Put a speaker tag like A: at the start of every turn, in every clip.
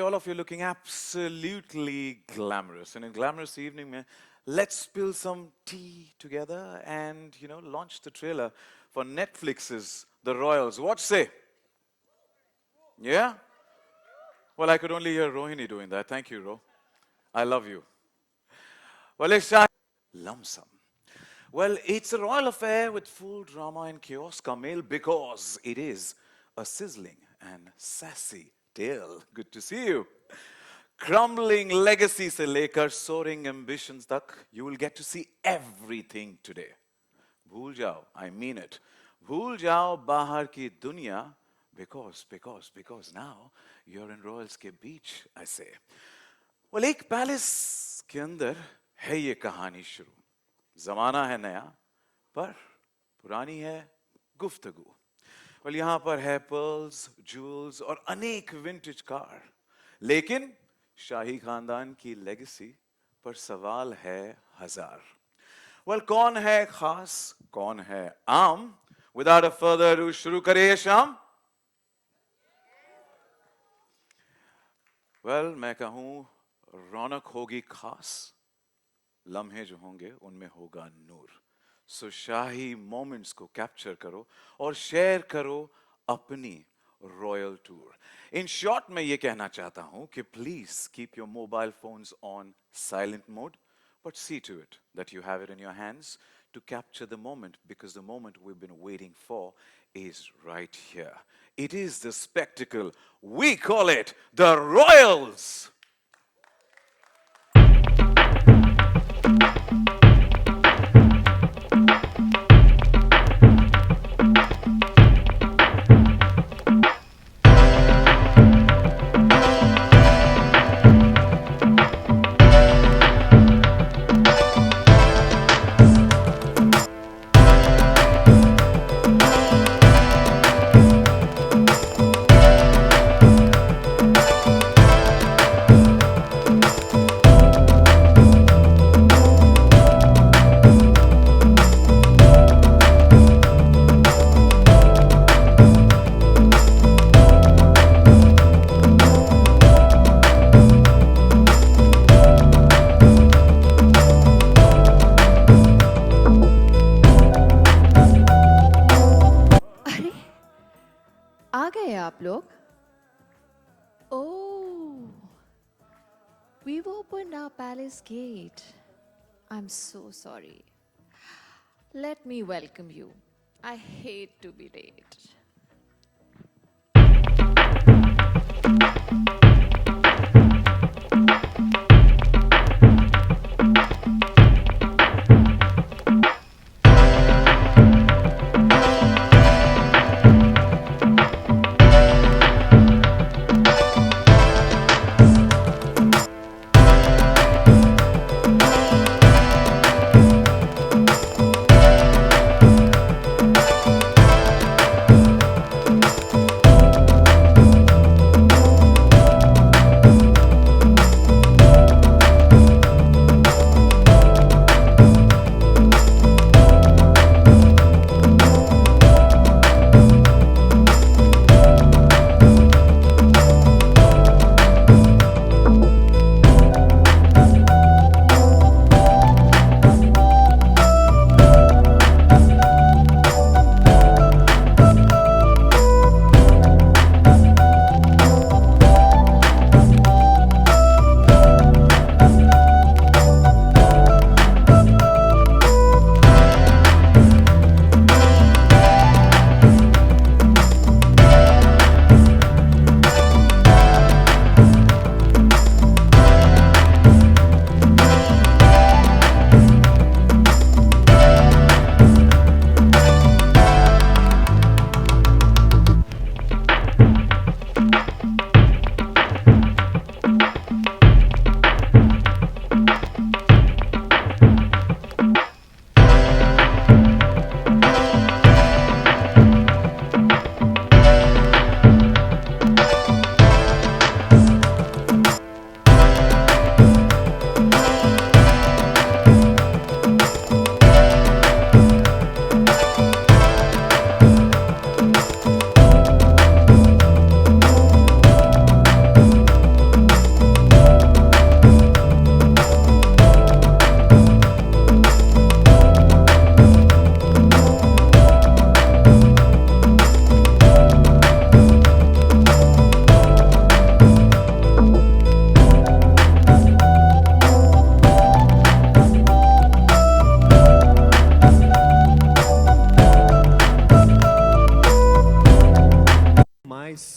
A: All of you looking absolutely glamorous. And in glamorous evening, let's spill some tea together and, launch the trailer for Netflix's The Royals. What say? Yeah? Well, I could only hear Rohini doing that. Thank you, Ro. I love you. Well, it's lump sum. Well, it's a royal affair with full drama and chaos, Kamil, because it is a sizzling and sassy tale. Good to see you. Crumbling legacy से लेकर soaring ambitions तक, you will get to see everything today. भूल जाओ, I mean it. भूल जाओ बाहर की दुनिया, because now you're in Royals के beach, I say. Well, एक पैलेस के अंदर है ये कहानी शुरू. जमाना है नया, पर पुरानी है गुफ्तगू. Well, यहाँ पर है pearls, jewels और अनेक vintage कार. लेकिन शाही खानदान की लेगेसी पर सवाल है हजार. Well, कौन है खास, कौन है आम? Without a further ado, शुरू करिए शाम. Well, मैं कहूँ रौनक होगी खास, लम्हे जो होंगे उनमें होगा नूर. सो शाही मोमेंट्स को कैप्चर करो और शेयर करो अपनी रॉयल टूर. इन शॉर्ट मैं ये कहना चाहता हूं कि please keep your mobile phones on silent mode, but see to it that you have it in your hands to capture the moment, because the moment we've been waiting for is right here. It is the spectacle. We call it the Royals.
B: आ गए आप लोग? Oh, we've opened our palace gate. I'm so sorry. Let me welcome you. I hate to be late.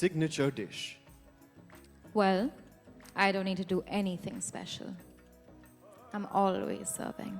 C: signature dish?
D: Well, I don't need to do anything special. I'm always serving.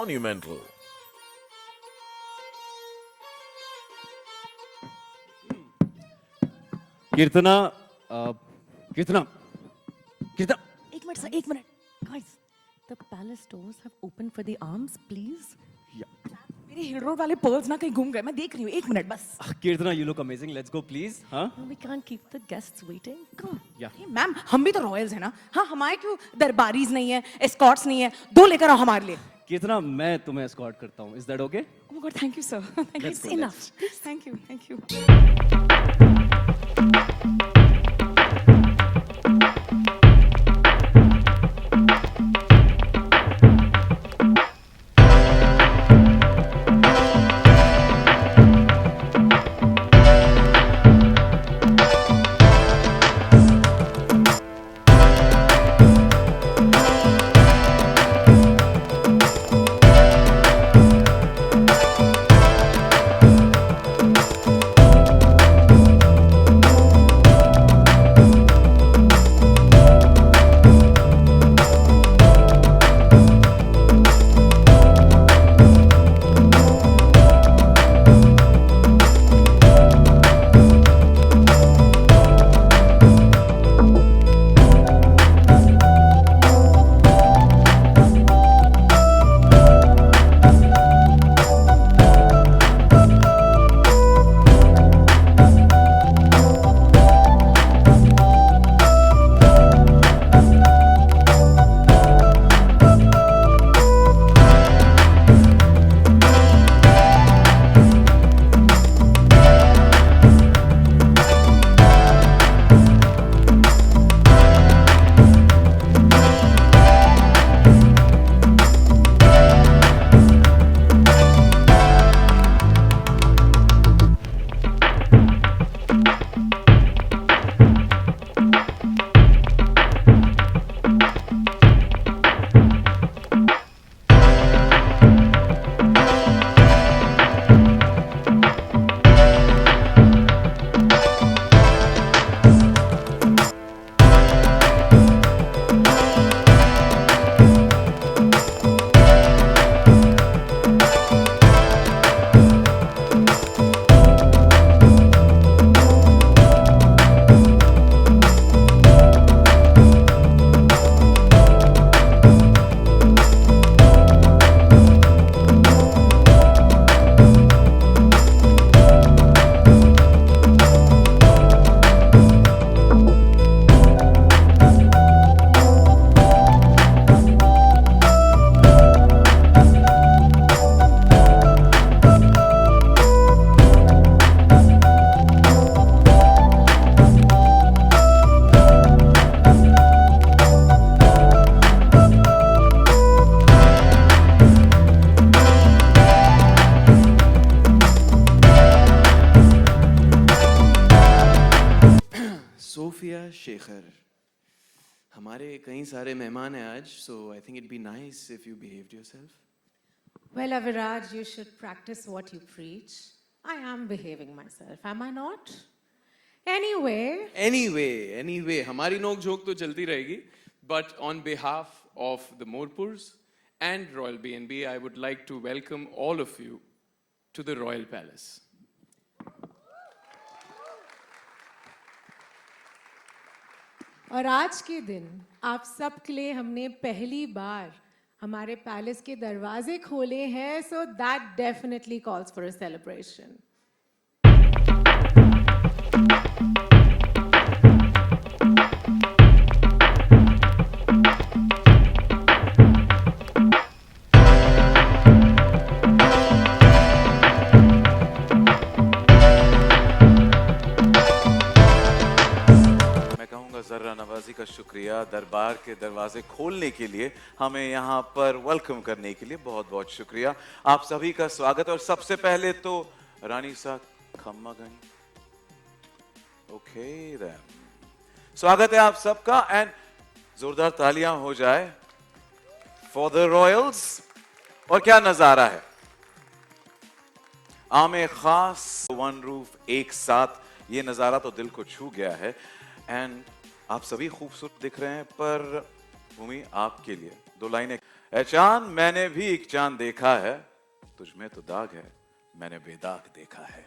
E: Monumental.
C: Kirtana, Kirtana, Kirtana.
F: एक minute sir, एक minute guys, the palace doors have open for the arms please. मेरे हिल road वाले pearls ना कहीं घूम गए, मैं देख रही हूँ, एक मिनट बस.
C: Kirtana, you look amazing. Let's go, please. Huh?
F: We can't keep the guests waiting. Come.
C: Yeah.
F: Ma'am, हम भी तो रॉयल्स हैं ना. हाँ, हमारे क्यों दरबारीज नहीं है, एस्कॉर्ट्स नहीं है, दो लेकर आओ हमारे लिए.
C: Kirtana, मैं तुम्हें escort करता हूँ. Is that okay?
F: Oh my God, thank you, sir. Thank
C: Let's
F: you.
C: go,
F: Enough. Please, thank you, thank you.
E: Sophia Shekhar. हमारे कई सारे मेहमान हैं आज, so I think it'd be nice if you behaved yourself.
G: Well, Aviraj, you should practice what you preach. I am behaving myself, am I not?
E: Anyway, हमारी नोक झोंक तो चलती रहेगी. But on behalf of the Morpurs and Royal B&B, I would like to welcome all of you to the Royal Palace.
G: और आज के दिन आप सब के लिए हमने पहली बार हमारे पैलेस के दरवाजे खोले हैं, so that definitely calls for a celebration.
A: मैं कहूँगा जर्रा नवाजी का शुक्रिया, दरबार के दरवाजे खोलने के लिए, हमें यहाँ पर वेलकम करने के लिए बहुत बहुत शुक्रिया। आप सभी का स्वागत। और सबसे पहले तो रानी सा खम्मागन, ओके देन, स्वागत है आप सबका एंड जोरदार तालियां हो जाए फॉर द रॉयल्स। और क्या नजारा है, आमे खास वन रूफ एक साथ, ये नजारा तो दिल को छू गया है। एंड आप सभी खूबसूरत दिख रहे हैं, पर भूमि आपके लिए दो लाइनें। ए चांद मैंने भी एक चांद देखा है, तुझ में तो दाग है मैंने बेदाग देखा है।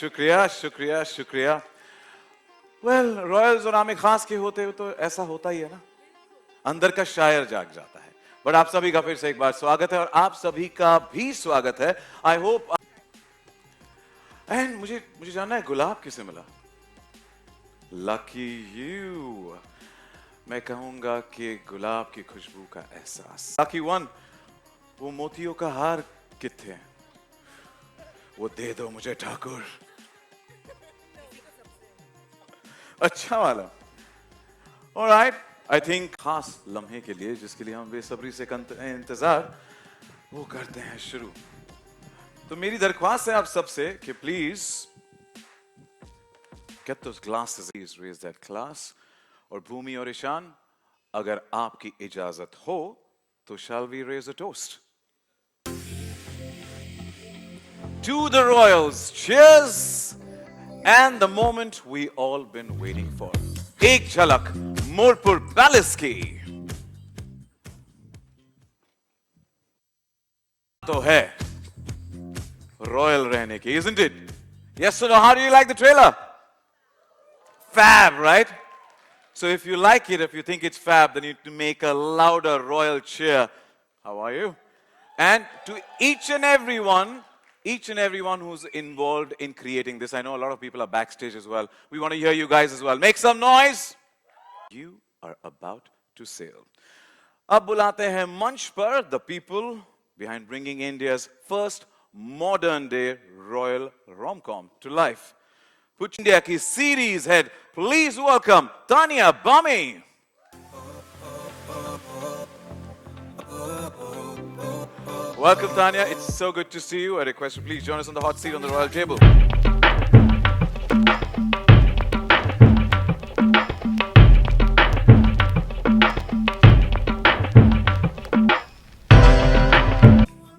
A: शुक्रिया शुक्रिया शुक्रिया। वेल, रॉयल्स और आमिर खास के होते हो तो ऐसा होता ही है ना, अंदर का शायर जाग जाता है। बट आप सभी का फिर से एक बार स्वागत है और आप सभी का भी स्वागत है। आई होप एंड मुझे जानना है गुलाब किसे मिला? Lucky you. मैं कहूंगा कि गुलाब की खुशबू का एहसास। लकी वन, वो मोतियों का हार किथे हैं? वो दे दो मुझे ठाकुर। अच्छा वाला। ऑलराइट, आई थिंक खास लम्हे के लिए जिसके लिए हम बेसब्री से इंतजार वो करते हैं शुरू। तो मेरी दरख्वास्त है आप सबसे कि please get those glasses, please raise that glass. और भूमि और ईशान, अगर आपकी इजाजत हो तो shall we raise a toast to the royals? Cheers! And the moment we all been waiting for. एक झलक मोरपुर पैलेस की तो है रॉयल रहने की, isn't it? Yes or no? How do you like the trailer? Fab, right? So if you like it, if you think it's fab, then you need to make a louder royal cheer. How are you? And to each and everyone who's involved in creating this, I know a lot of people are backstage as well. We want to hear you guys as well. Make some noise. You are about to sail. अब बुलाते हैं मंच पर the people behind bringing India's first modern day royal rom-com to life. Put India ki series head, please welcome Tanya Bami. Welcome Tanya, it's so good to see you. I request you please join us on the hot seat on the royal table.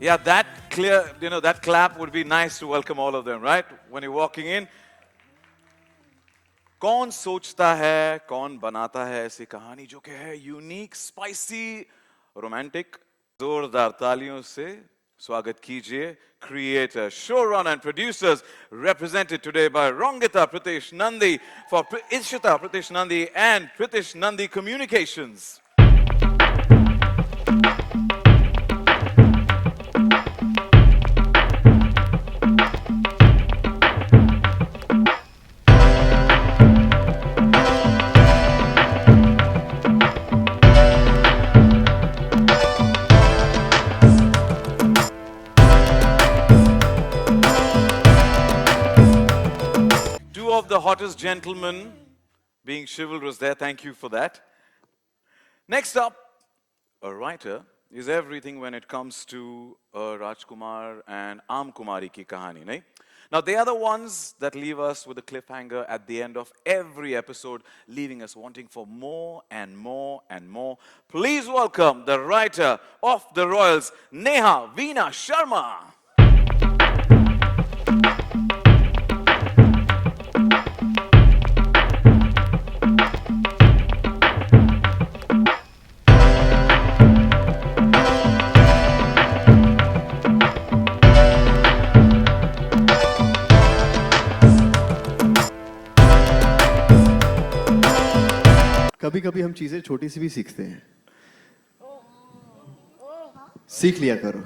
A: Yeah, that clear, that clap would be nice to welcome all of them, right? When you're walking in. कौन सोचता है, कौन बनाता है ऐसी कहानी जो कि है यूनिक, स्पाइसी, रोमांटिक? जोरदार तालियों से स्वागत कीजिए creator, showrunner and producers represented today by Rongita Pritesh Nandi for Ishita Pritesh Nandi and Pritesh Nandi Communications. The hottest gentleman being chivalrous there. Thank you for that. Next up, a writer is everything when it comes to Rajkumar and Am Kumari ki kahani, nahi? Now, they are the ones that leave us with a cliffhanger at the end of every episode, leaving us wanting for more and more and more. Please welcome the writer of The Royals, Neha Veena Sharma.
H: कभी कभी हम चीजें छोटी सी भी सीखते हैं सीख लिया करो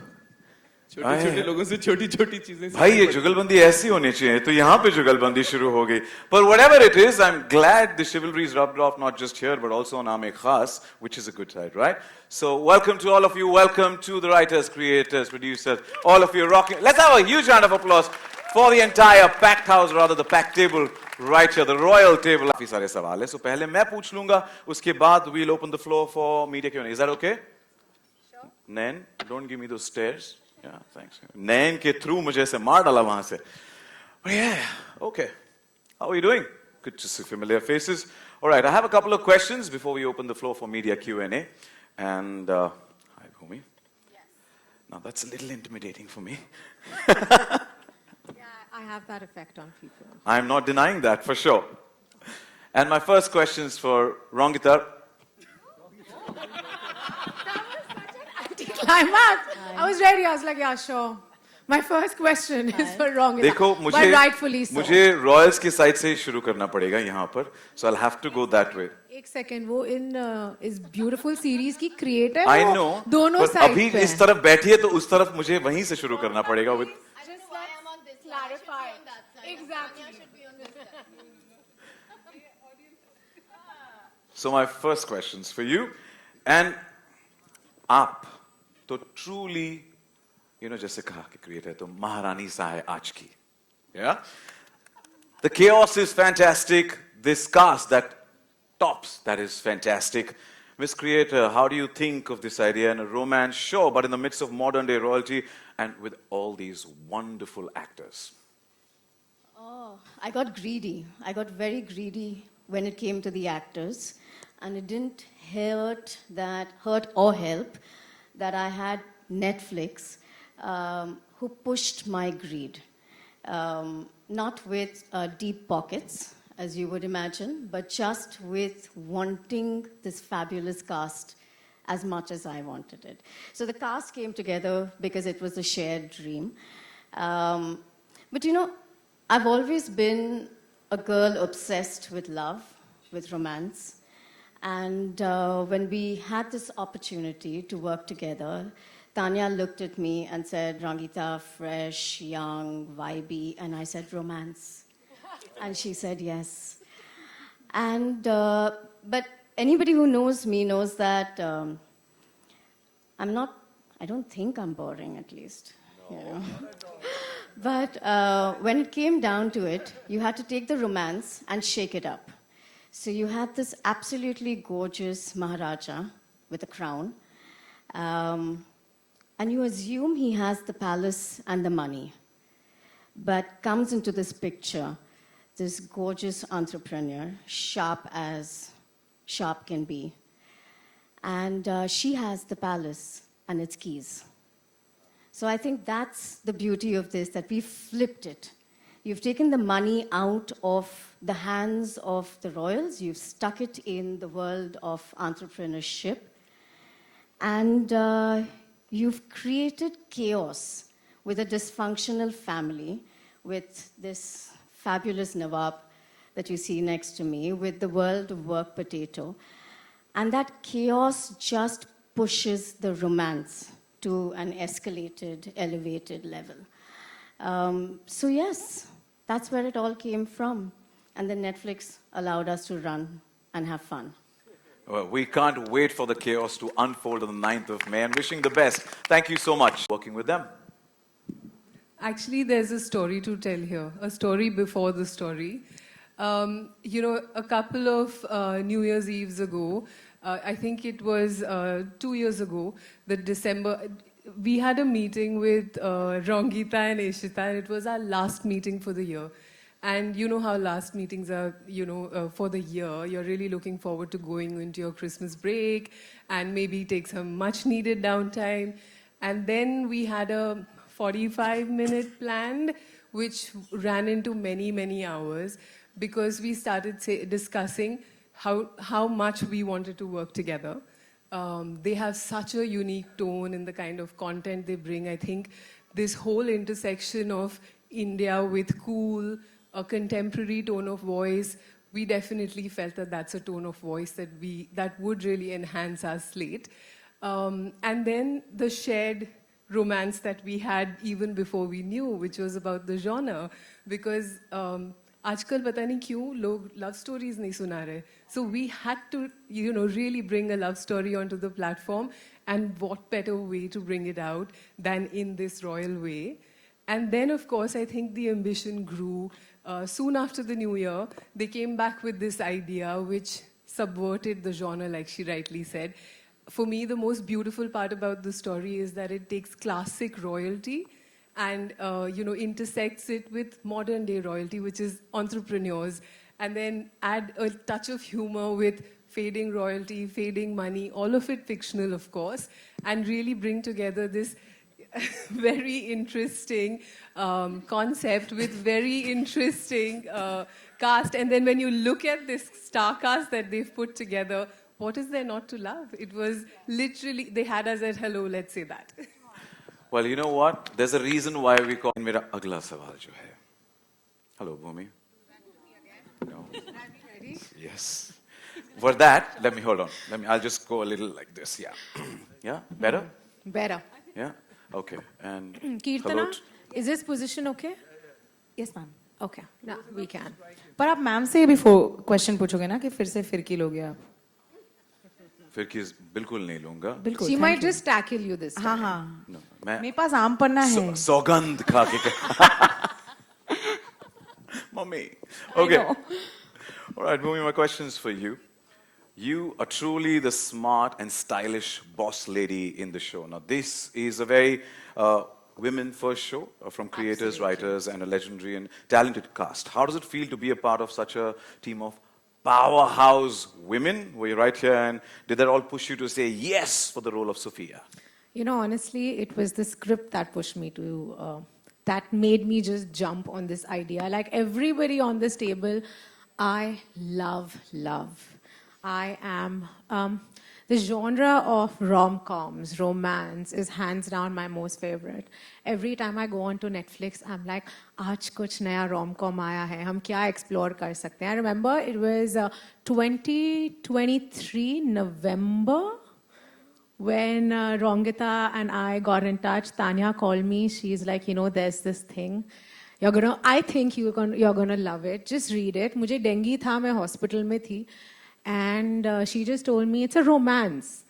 E: छोटे छोटे लोगों से छोटी छोटी चीजें
A: भाई ये जुगलबंदी ऐसी होनी चाहिए तो यहाँ पे जुगलबंदी शुरू हो गई पर whatever it is I'm glad the chivalry is rubbed off not just here but also on Aame Khas which is a good side right so welcome to all of you welcome to the writers creators producers all of you rocking let's have a huge round of applause for the entire packed house rather the packed table right here the royal table काफी सारे सवाल है so पहले मैं पूछ लूंगा उसके बाद we'll open the floor for media Q&A is that okay sure Nain don't give me those stares Yeah, thanks. नैन के थ्रू मुझे ऐसे मार डाला वहां से. But yeah, okay. How are you doing? Good to see familiar faces. All right, I have a couple of questions before we open the floor for media Q&A. And, hi, Bhumi. Yes. Now, that's a little intimidating for me.
G: Yeah, I have that effect on people.
A: I'm not denying that, for sure. And my first question is for Rongita.
G: Climax. I was ready. I was like, yeah, sure. My first question is for wrong.
A: देखो
G: But rightfully so.
A: मुझे Royals की side से ही शुरू करना पड़ेगा यहाँ पर. So I'll have to go that way.
G: एक सेकंड वो इन इस ब्यूटीफुल सीरीज की क्रिएटर
A: I know.
G: दोनों
A: पर
G: साइड
A: अभी
G: पे
A: इस तरफ बैठी है तो उस तरफ मुझे वहीं से शुरू करना पड़ेगा. With So my first questions for you, and आप तो truly, जैसे कहा कि creator तो महारानी सा है आज की, yeah. The chaos is fantastic. This cast that tops, that is fantastic. Miss Creator, how do you think of this idea in a romance show, but in the midst of modern day royalty and with all these wonderful actors?
I: Oh, I got greedy. I got very greedy when it came to the actors. And it didn't hurt or help that I had Netflix who pushed my greed. Not with deep pockets, as you would imagine, but just with wanting this fabulous cast as much as I wanted it. So the cast came together because it was a shared dream. But I've always been a girl obsessed with love, with romance. And when we had this opportunity to work together, Tanya looked at me and said, Rangita, fresh, young, vibey. And I said, romance. And she said, yes. And, but anybody who knows me knows that I don't think I'm boring at least. No. But when it came down to it, you had to take the romance and shake it up. So you had this absolutely gorgeous Maharaja with a crown. And you assume he has the palace and the money. But comes into this picture, this gorgeous entrepreneur, sharp as sharp can be. And she has the palace and its keys. So I think that's the beauty of this, that we flipped it. You've taken the money out of the hands of the royals, you've stuck it in the world of entrepreneurship, and you've created chaos with a dysfunctional family, with this fabulous Nawab that you see next to me, with the world of work potato. And that chaos just pushes the romance to an escalated, elevated level. So yes, that's where it all came from. And then Netflix allowed us to run and have fun.
A: Well, we can't wait for the chaos to unfold on the 9th of May and wishing the best. Thank you so much for working with them.
J: Actually, there's a story to tell here, a story before the story. A couple of New Year's Eves ago, I think it was 2 years ago, we had a meeting with Rongita and Ishita, and it was our last meeting for the year. And you know how last meetings are, for the year. You're really looking forward to going into your Christmas break and maybe take some much needed downtime. And then we had a 45-minute planned, which ran into many, many hours because we started discussing how much we wanted to work together. They have such a unique tone in the kind of content they bring. I think this whole intersection of India with cool, a contemporary tone of voice, we definitely felt that that's a tone of voice that would really enhance our slate. And then the shared romance that we had even before we knew, which was about the genre, because आजकल पता नहीं क्यों लोग love stories नहीं सुना रहे. So we had to, really bring a love story onto the platform, and what better way to bring it out than in this royal way. And then, of course, I think the ambition grew. Soon after the new year, they came back with this idea which subverted the genre, like she rightly said. For me, the most beautiful part about the story is that it takes classic royalty and intersects it with modern day royalty, which is entrepreneurs, and then add a touch of humor with fading royalty, fading money, all of it fictional, of course, and really bring together this very interesting concept with very interesting cast. And then when you look at this star cast that they've put together, what is there not to love? It was literally, they had us at hello, let's say that.
A: Well, you know what? There's a reason why we call. मेरा अगला सवाल जो है. Hello, Bhumi. No. Yes. For that, let me hold on. I'll just go a little like this. Yeah. Yeah. Better.
G: Better.
A: Yeah. Okay. And
G: Kirtana,
A: hello.
G: is this position okay?
F: Yes, ma'am.
G: Okay. No, we can.
F: पर आप ma'am से भी question पूछोगे ना कि फिर से फिरकी लोगे आप?
A: फिर किस बिल्कुल नहीं लूंगा.
F: बिल्कुल.
G: She might just tackle you this time.
F: हाँ हाँ.
A: No, मैं
F: मेरे पास आम पन्ना है.
A: सौगंध खा के. Mummy. Okay. All right, Bhumi, my question's for you. You are truly the smart and stylish boss lady in the show. Now, this is a very women-first show from creators, writers, and a legendary and talented cast. How does it feel to be a part of such a team of powerhouse women? Were you right here, and did that all push you to say yes for the role of Sophia?
G: Honestly, it was the script that pushed me to, that made me just jump on this idea. Like everybody on this table, I love. I am, the genre of rom-coms, romance, is hands down my most favorite. Every time I go onto Netflix, I'm like, आज कुछ नया rom-com आया है, हम क्या explore कर सकते हैं? I remember it was 2023 November when Rongita and I got in touch. Tanya called me. She's like, there's this thing. I think you're gonna love it. Just read it. मुझे dengue था, मैं hospital में थी. And she just told me it's a romance.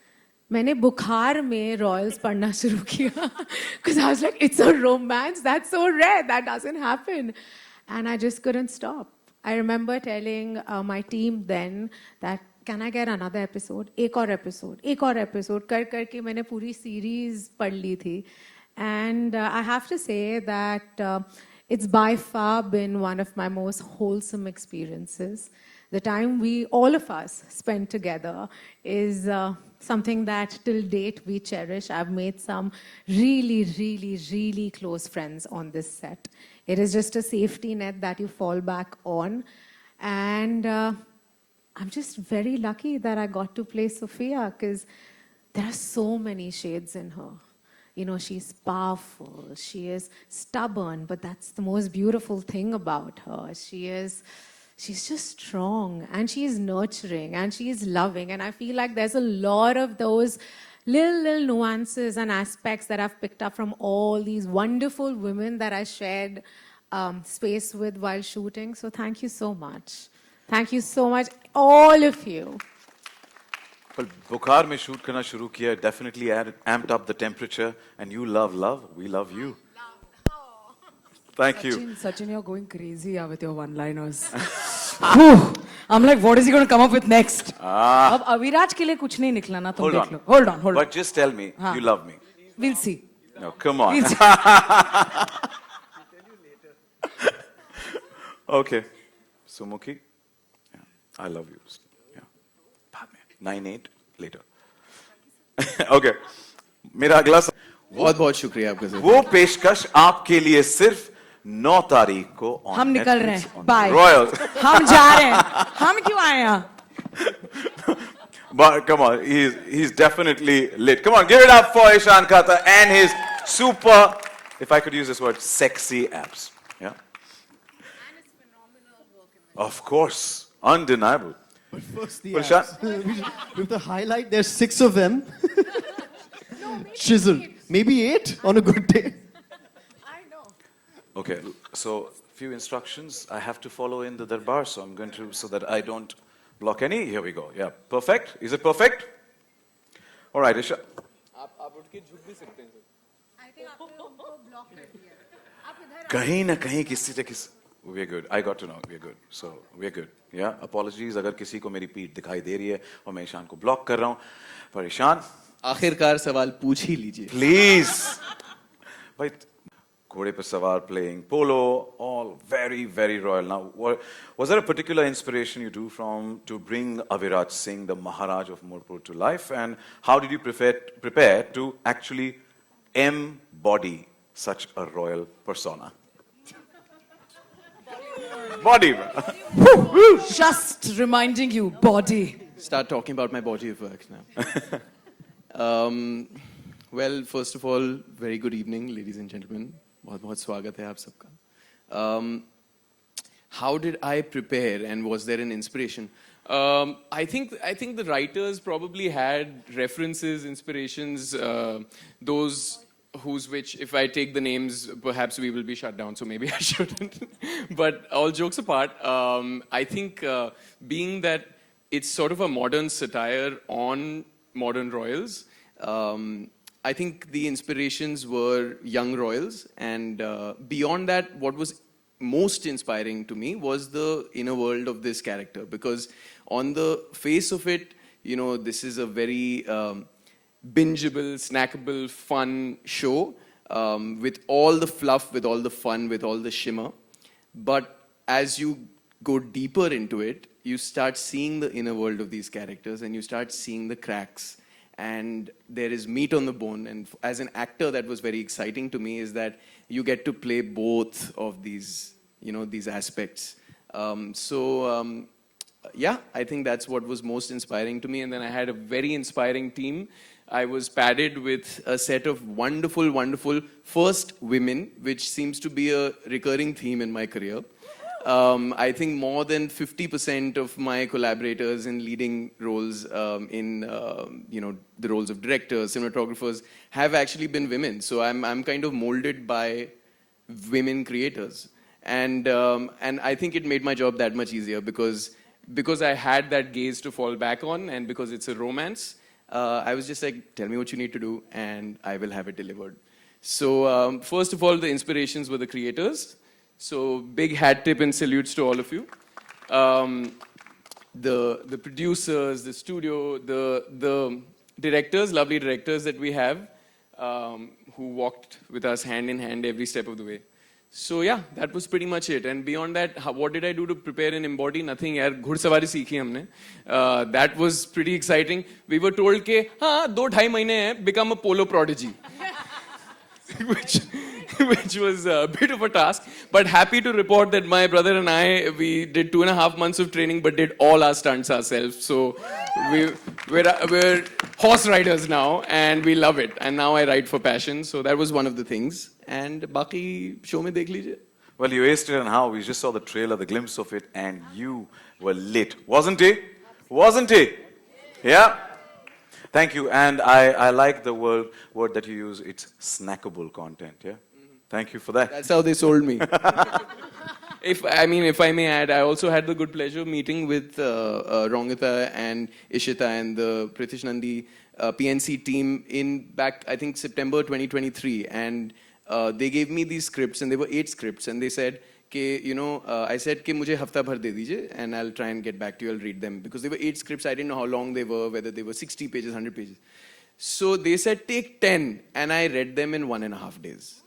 G: मैंने बुखार में Royals पढ़ना शुरू किया. Because I was like, it's a romance? That's so rare. That doesn't happen. And I just couldn't stop. I remember telling my team then that, can I get another episode? एक और episode. कर करके मैंने पूरी series पढ़ ली थी. And I have to say that it's by far been one of my most wholesome experiences. The time all of us spent together is something that till date we cherish. I've made some really close friends on this set. It is just a safety net that you fall back on. And I'm just very lucky that I got to play Sophia, because there are so many shades in her. She's powerful, she is stubborn, but that's the most beautiful thing about her. She's just strong, and she is nurturing, and she is loving. And I feel like there's a lot of those little nuances and aspects that I've picked up from all these wonderful women that I shared space with while shooting. So thank you so much. Thank you so much, all of you.
A: Well, बुखार में shoot करना शुरू किया, definitely amped up the temperature, and you love love. We love you. Thank you.
F: Sachin, you're going crazy with your one-liners. I'm like, what is he going to come up with next? अब अविराज के लिए कुछ नहीं निकला ना तुम देख लो. Hold on.
A: But just tell me, you love me.
F: We'll see.
A: No, come on.
F: We'll see.
A: Okay. Sumukhi, yeah, I love you. Yeah. बाद में 9-8 later. Okay. मेरा अगला
E: बहुत बहुत शुक्रिया आपका सर.
A: वो पेशकश आपके लिए सिर्फ 9 तारीख को on
F: हम निकल रहे
A: Netflix
F: हैं.
A: on
F: Bye.
A: Royal.
F: हम जा रहे हैं. हम क्यों आए यहाँ?
A: But come on, he's definitely lit. Come on, give it up for Ishan Khatter and his super, if I could use this word, sexy abs. Yeah. And his phenomenal work in Of course, undeniable.
H: But first the
A: Well, Shan-
H: abs. With the highlight, there's 6 of them. Chiseled. Maybe 8 on a good day.
A: Okay, so few instructions I have to follow in the darbar, so I'm going to, so that I don't block any. Here we go. Yeah, perfect. Is it perfect? All right, Isha.
E: आप उठ के झुक भी सकते हैं sir.
A: कहीं ना कहीं किसी से किस we're good. I got to know. We're good. So we're good. Yeah. Apologies अगर किसी को मेरी पीठ दिखाई दे रही है और मैं ईशान को ब्लॉक कर रहा हूँ. पर ईशान,
E: आखिरकार सवाल पूछ ही लीजिए.
A: please. भाई घोड़े पर सवार, playing polo, all very, very royal. Now, was there a particular inspiration you do to bring Aviraj Singh, the Maharaj of Morpur, to life? And how did you prepare to actually embody such a royal persona? Body.
F: Just reminding you, body.
E: Start talking about my body of work now. Well, first of all, very good evening, ladies and gentlemen. बहुत बहुत स्वागत है आप सबका. How did I prepare, and was there an inspiration? I think the writers probably had references, inspirations, those which, if I take the names, perhaps we will be shut down, so maybe I shouldn't. But all jokes apart, I think being that it's sort of a modern satire on modern royals, I think the inspirations were young royals, and beyond that, what was most inspiring to me was the inner world of this character, because on the face of it, you know, this is a very bingeable, snackable, fun show with all the fluff, with all the fun, with all the shimmer. But as you go deeper into it, you start seeing the inner world of these characters, and you start seeing the cracks. And there is meat on the bone. And as an actor, that was very exciting to me, is that you get to play both of these, you know, these aspects. Yeah, I think that's what was most inspiring to me. And then I had a very inspiring team. I was padded with a set of wonderful, wonderful first women, which seems to be a recurring theme in my career. I think more than 50% of my collaborators in leading roles in you know, the roles of directors, cinematographers, have actually been women. So I'm kind of molded by women creators, and I think it made my job that much easier because I had that gaze to fall back on, and because it's a romance, I was just like, tell me what you need to do, and I will have it delivered. So first of all, the inspirations were the creators. So big hat tip and salutes to all of you. The producers, the studio, the directors, lovely directors that we have, who walked with us hand in hand every step of the way. So yeah, that was pretty much it. And beyond that, what did I do to prepare and embody? Nothing. यार घुड़सवारी सीखी हमने. That was pretty exciting. We were told कि हाँ 2-2.5 महीने हैं, become a polo prodigy. which was a bit of a task, but happy to report that my brother and I, we did 2.5 months of training, but did all our stunts ourselves. So we're horse riders now, and we love it. And now I ride for passion. So that was one of the things. And बाकी show में देख लीजिए.
A: Well, you aced it, and how? We just saw the trailer, the glimpse of it, and you were lit. Wasn't it? Wasn't it? Yeah? Thank you. And I like the word that you use. It's snackable content, yeah? Thank you for that.
E: That's how they sold me. If I may add, I also had the good pleasure meeting with Rongita and Ishita and the Pritish Nandi PNC team in back, I think, September 2023. And they gave me these scripts, and there were 8 scripts, and they said, you know, I said, कि मुझे हफ्ता भर दे दीजिए, and I'll try and get back to you, I'll read them. Because there were 8 scripts, I didn't know how long they were, whether they were 60 pages, 100 pages. So they said, take 10. And I read them in 1.5 days.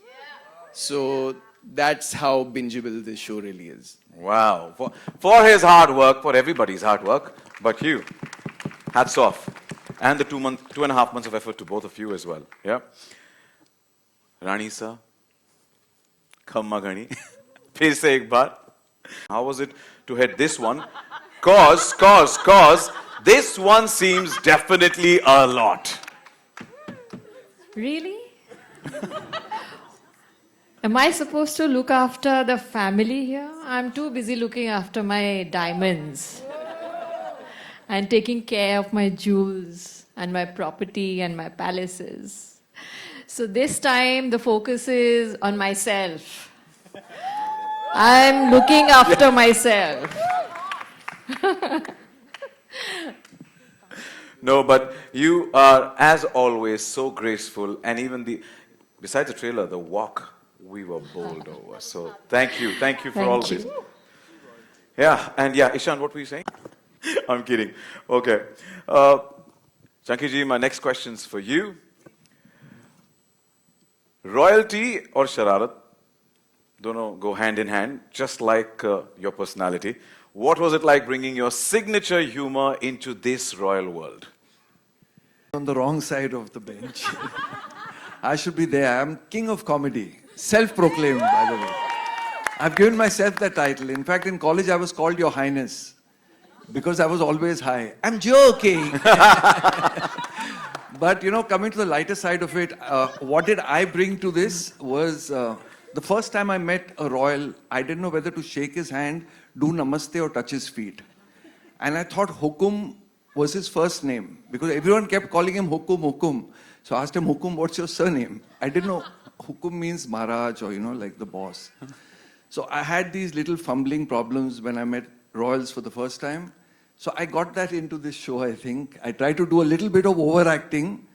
E: So that's how bingeable this show really is.
A: Wow. For his hard work, for everybody's hard work, but you, hats off. And the 2.5 months of effort to both of you as well. Yeah. Rani sir, Khamma Ghani. Phir se ek baar. How was it to head this one? Cause this one seems definitely a lot.
B: Really? Am I supposed to look after the family here? I'm too busy looking after my diamonds and taking care of my jewels and my property and my palaces. So this time the focus is on myself. I'm looking after myself.
A: No, but you are, as always, so graceful. And even besides the trailer, the walk, we were bowled over. So thank you for
B: Thank
A: always.
B: you.
A: Yeah, and yeah, Ishan, what were you saying? I'm kidding. Okay. Chunky ji, my next question's for you. Royalty or shararat, dono go hand in hand, just like your personality. What was it like bringing your signature humor into this royal world?
K: On the wrong side of the bench. I should be there. I'm king of comedy. Self-proclaimed, by the way. I've given myself that title. In fact, in college, I was called Your Highness because I was always high. I'm joking. But, you know, coming to the lighter side of it, what did I bring to this was the first time I met a royal, I didn't know whether to shake his hand, do namaste or touch his feet. And I thought Hukum was his first name because everyone kept calling him Hukum, Hukum. So I asked him, Hukum, what's your surname? I didn't know Hukum means Maharaj or, you know, like the boss. So I had these little fumbling problems when I met royals for the first time. So I got that into this show, I think. I tried to do a little bit of overacting,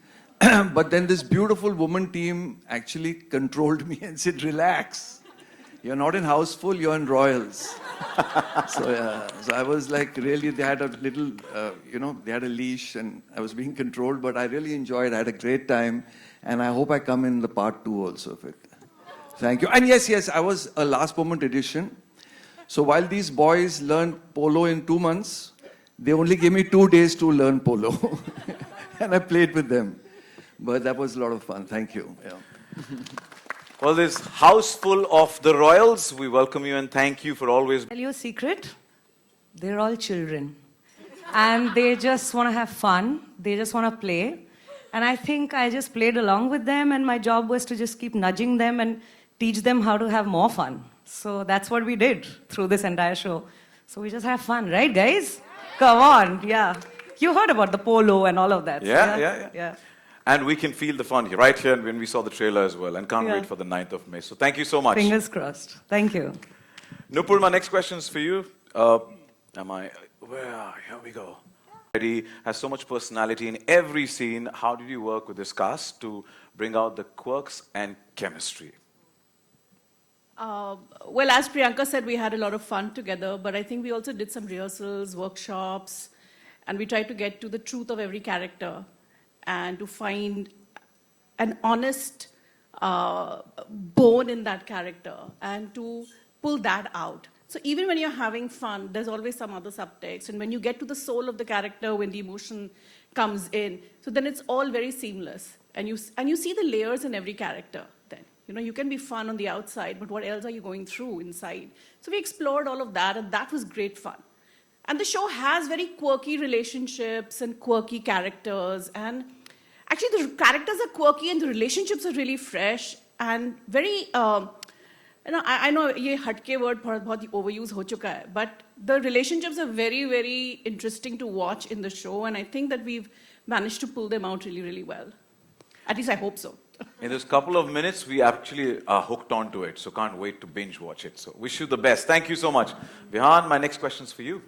K: but then this beautiful woman team actually controlled me and said, relax. You're not in Houseful, you're in Royals. So I was like, really, they had a little, they had a leash and I was being controlled, but I really enjoyed, I had a great time. And I hope I come in the part 2 also of it. Thank you. And yes, I was a last moment addition. So while these boys learned polo in 2 months, they only gave me 2 days to learn polo. And I played with them. But that was a lot of fun. Thank you. Yeah.
A: Well, this house full of the royals, we welcome you and thank you for always.
L: Tell you a secret? They're all children. And they just want to have fun. They just want to play. And I think I just played along with them, and my job was to just keep nudging them and teach them how to have more fun. So that's what we did through this entire show. So we just have fun, right, guys? Come on, yeah. You heard about the polo and all of that.
A: Yeah. And we can feel the fun here, right here when we saw the trailer as well, and can't wait for the 9th of May. So thank you so much.
L: Fingers crossed. Thank you.
A: Nupur, my next question is for you. Here we go. He has so much personality in every scene. How did you work with this cast to bring out the quirks and chemistry?
M: Well, as Priyanka said, we had a lot of fun together, but I think we also did some rehearsals, workshops, and we tried to get to the truth of every character and to find an honest bone in that character and to pull that out. So even when you're having fun, there's always some other subtext. And when you get to the soul of the character, when the emotion comes in, so then it's all very seamless. And you see the layers in every character then. You know, you can be fun on the outside, but what else are you going through inside? So we explored all of that, and that was great fun. And the show has very quirky relationships and quirky characters. And actually, the characters are quirky and the relationships are really fresh and very... I know ये हटके word बहुत overuse हो चुका है, but the relationships are very, very interesting to watch in the show, and I think that we've managed to pull them out really, really well. At least I hope so.
A: In this couple of minutes, we actually are hooked onto it, so can't wait to binge watch it. So wish you the best. Thank you so much. Vihan, my next question's for you.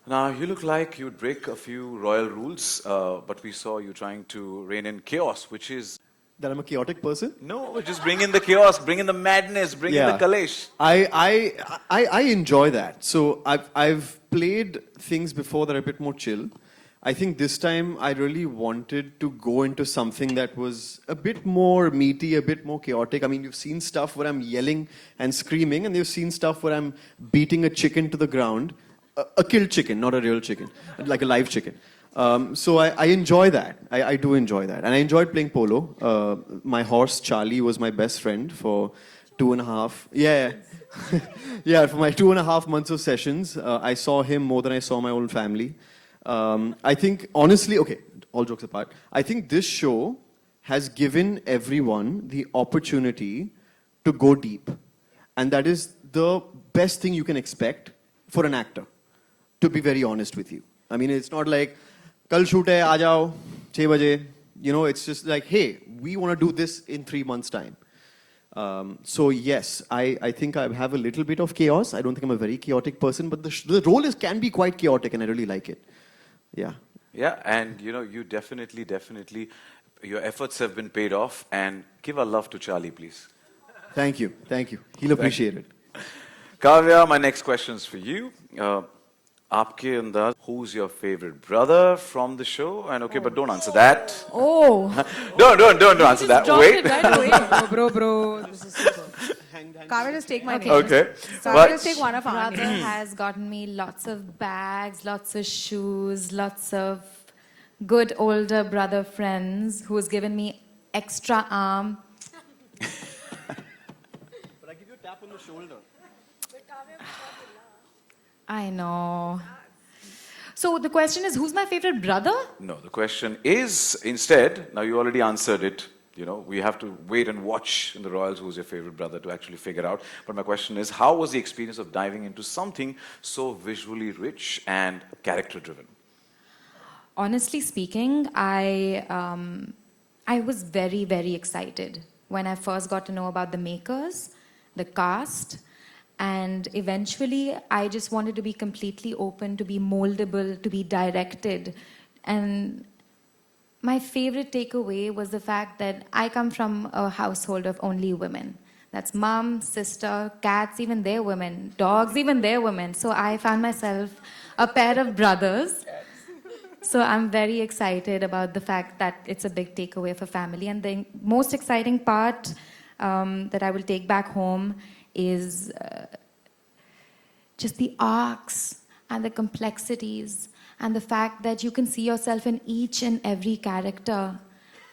A: Now, you look like you'd break a few royal rules, but we saw you trying to rein in chaos, which is...
H: That I'm a chaotic person?
A: No, just bring in the chaos, bring in the madness, bring in the kalesh.
H: I enjoy that. So I've played things before that are a bit more chill. I think this time I really wanted to go into something that was a bit more meaty, a bit more chaotic. I mean, you've seen stuff where I'm yelling and screaming, and you've seen stuff where I'm beating a chicken to the ground. A killed chicken, not a real chicken, like a live chicken. So I enjoy that. I do enjoy that. And I enjoyed playing polo. My horse, Charlie, was my best friend for 2.5. Yeah. Yeah, for my 2.5 months of sessions, I saw him more than I saw my own family. I think, honestly, okay, all jokes apart, I think this show has given everyone the opportunity to go deep. And that is the best thing you can expect for an actor, to be very honest with you. I mean, it's not like, kal shoot hai, aa jao, 6 baje. You know, it's just like, hey, we want to do this in 3 months' time. So yes, I think I have a little bit of chaos. I don't think I'm a very chaotic person, but the role can be quite chaotic, and I really like it. Yeah.
A: Yeah, and you know, you definitely, your efforts have been paid off. And give our love to Charlie, please.
H: Thank you. He'll appreciate it.
A: Kavya, my next question is for you. Aapke andaz, who's your favorite brother from the show? And okay, but don't answer that.
D: Oh.
A: Don't answer that. Wait.
F: Bro. This is super. Kavya, just take my name.
A: Okay.
F: Kavya, just take one of our
D: Brother
F: names.
D: has gotten me lots of bags, lots of shoes, lots of good older brother friends who's given me extra arm.
H: But I give you a tap on the shoulder.
D: I know. So the question is, who's my favorite brother?
A: No, the question is instead, now you already answered it. You know, we have to wait and watch in the Royals who's your favorite brother to actually figure out. But my question is, how was the experience of diving into something so visually rich and character driven?
D: Honestly speaking, I was very, very excited when I first got to know about the makers, the cast, and eventually I just wanted to be completely open, to be moldable, to be directed. And my favorite takeaway was the fact that I come from a household of only women. That's mom, sister, cats, even they're women, dogs, even they're women. So I found myself a pair of brothers. So I'm very excited about the fact that it's a big takeaway for family. And the most exciting part that I will take back home is just the arcs and the complexities and the fact that you can see yourself in each and every character.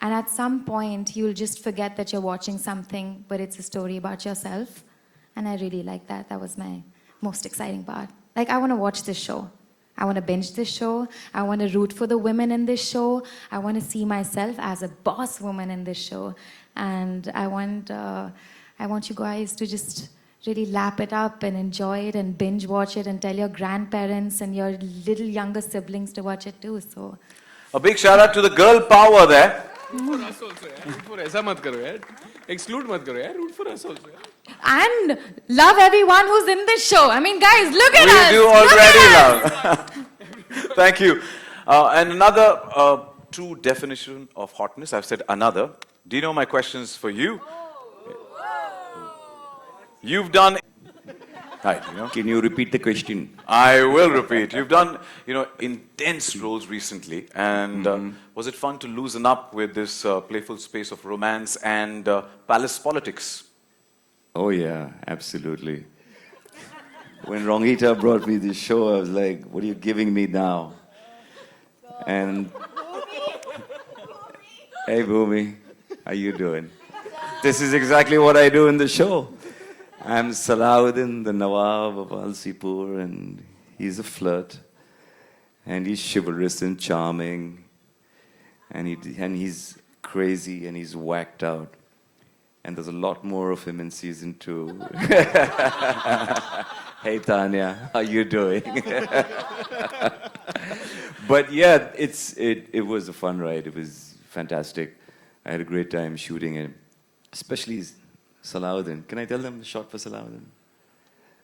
D: And at some point, you'll just forget that you're watching something, but it's a story about yourself. And I really like that. That was my most exciting part. Like, I want to watch this show. I want to binge this show. I want to root for the women in this show. I want to see myself as a boss woman in this show. And I want you guys to just really lap it up and enjoy it and binge watch it and tell your grandparents and your little younger siblings to watch it too. So
A: a big shout out to the girl power there.
E: For us also, yeah. Root for ऐसा मत करो यार. Exclude मत करो यार. Root for us also. Yeah.
D: and love everyone who's in this show. I mean, guys, look at us.
A: We do already love. Thank you. And another true definition of hotness. I've said another. Do you know my questions for you? You've done. Right, you know.
N: Can you repeat the question?
A: I will repeat. You've done, intense roles recently, and was it fun to loosen up with this playful space of romance and palace politics?
N: Oh yeah, absolutely. When Rongita brought me this show, I was like, what are you giving me now? And hey Bhumi, how you doing? This is exactly what I do in the show. I'm Salahuddin, the Nawab of Alsipur, and he's a flirt, and he's chivalrous and charming, and he's crazy and he's whacked out. And there's a lot more of him in season 2. Hey Tanya, how you doing? But yeah, it was a fun ride. It was fantastic. I had a great time shooting it, especially Salahuddin. Can I tell them the short for Salahuddin?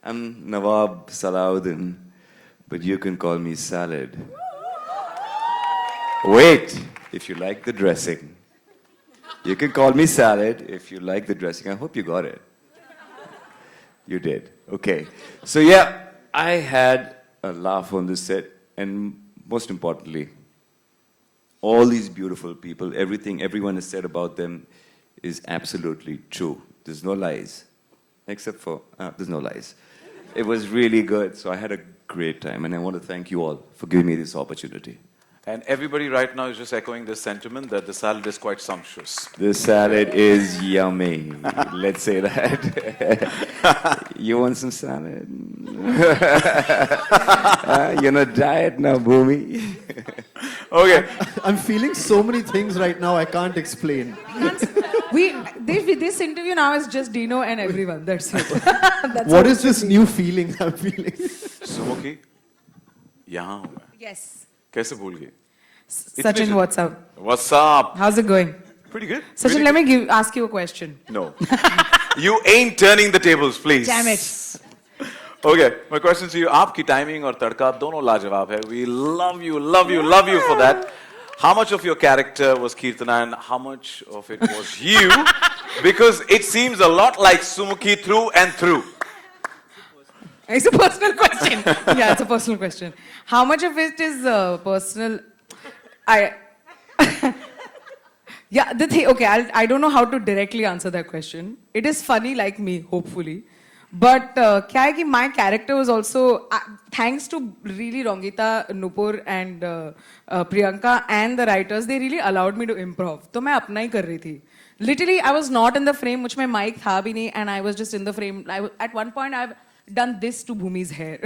N: I'm Nawab Salahuddin, but you can call me Salad. Wait, if you like the dressing. You can call me Salad if you like the dressing. I hope you got it. You did. Okay. So yeah, I had a laugh on this set, and most importantly, all these beautiful people, everything everyone has said about them is absolutely true. There's no lies. Except for, there's no lies. It was really good, so I had a great time, and I want to thank you all for giving me this opportunity.
A: And everybody right now is just echoing this sentiment that the salad is quite sumptuous.
N: The salad is yummy. Let's say that. You want some salad? You're on a diet now, Bhumi.
A: Okay.
H: I'm feeling so many things right now I can't explain.
F: This interview now is just Dino and everyone. That's it. That's
H: What is this new feeling I'm feeling?
A: Sumukhi, यहाँ हूँ मैं.
F: Yes.
A: कैसे भूल गई?
F: Sachin, what's up?
A: What's up?
F: How's it going?
A: Pretty good.
F: Sachin,
A: Pretty
F: let
A: good.
F: me ask you a question.
A: No. You ain't turning the tables, please.
F: Damn it.
A: Okay, my question to you, आपकी timing और तड़का दोनों लाजवाब है. We love you, love you, love you for that. How much of your character was Kirtana and how much of it was you? Because it seems a lot like Sumukhi through and through.
F: It's a personal question. Yeah, it's a personal question. How much of it is personal? Yeah, the thing. Okay, I don't know how to directly answer that question. It is funny like me, hopefully. But क्या है कि my character was also thanks to really Rongita, Nupur and Priyanka and the writers, they really allowed me to improv. तो मैं अपना ही कर रही थी. Literally, I was not in the frame, मुझ में mic था भी नहीं, and I was just in the frame. At one point, I've done this to Bhumi's hair.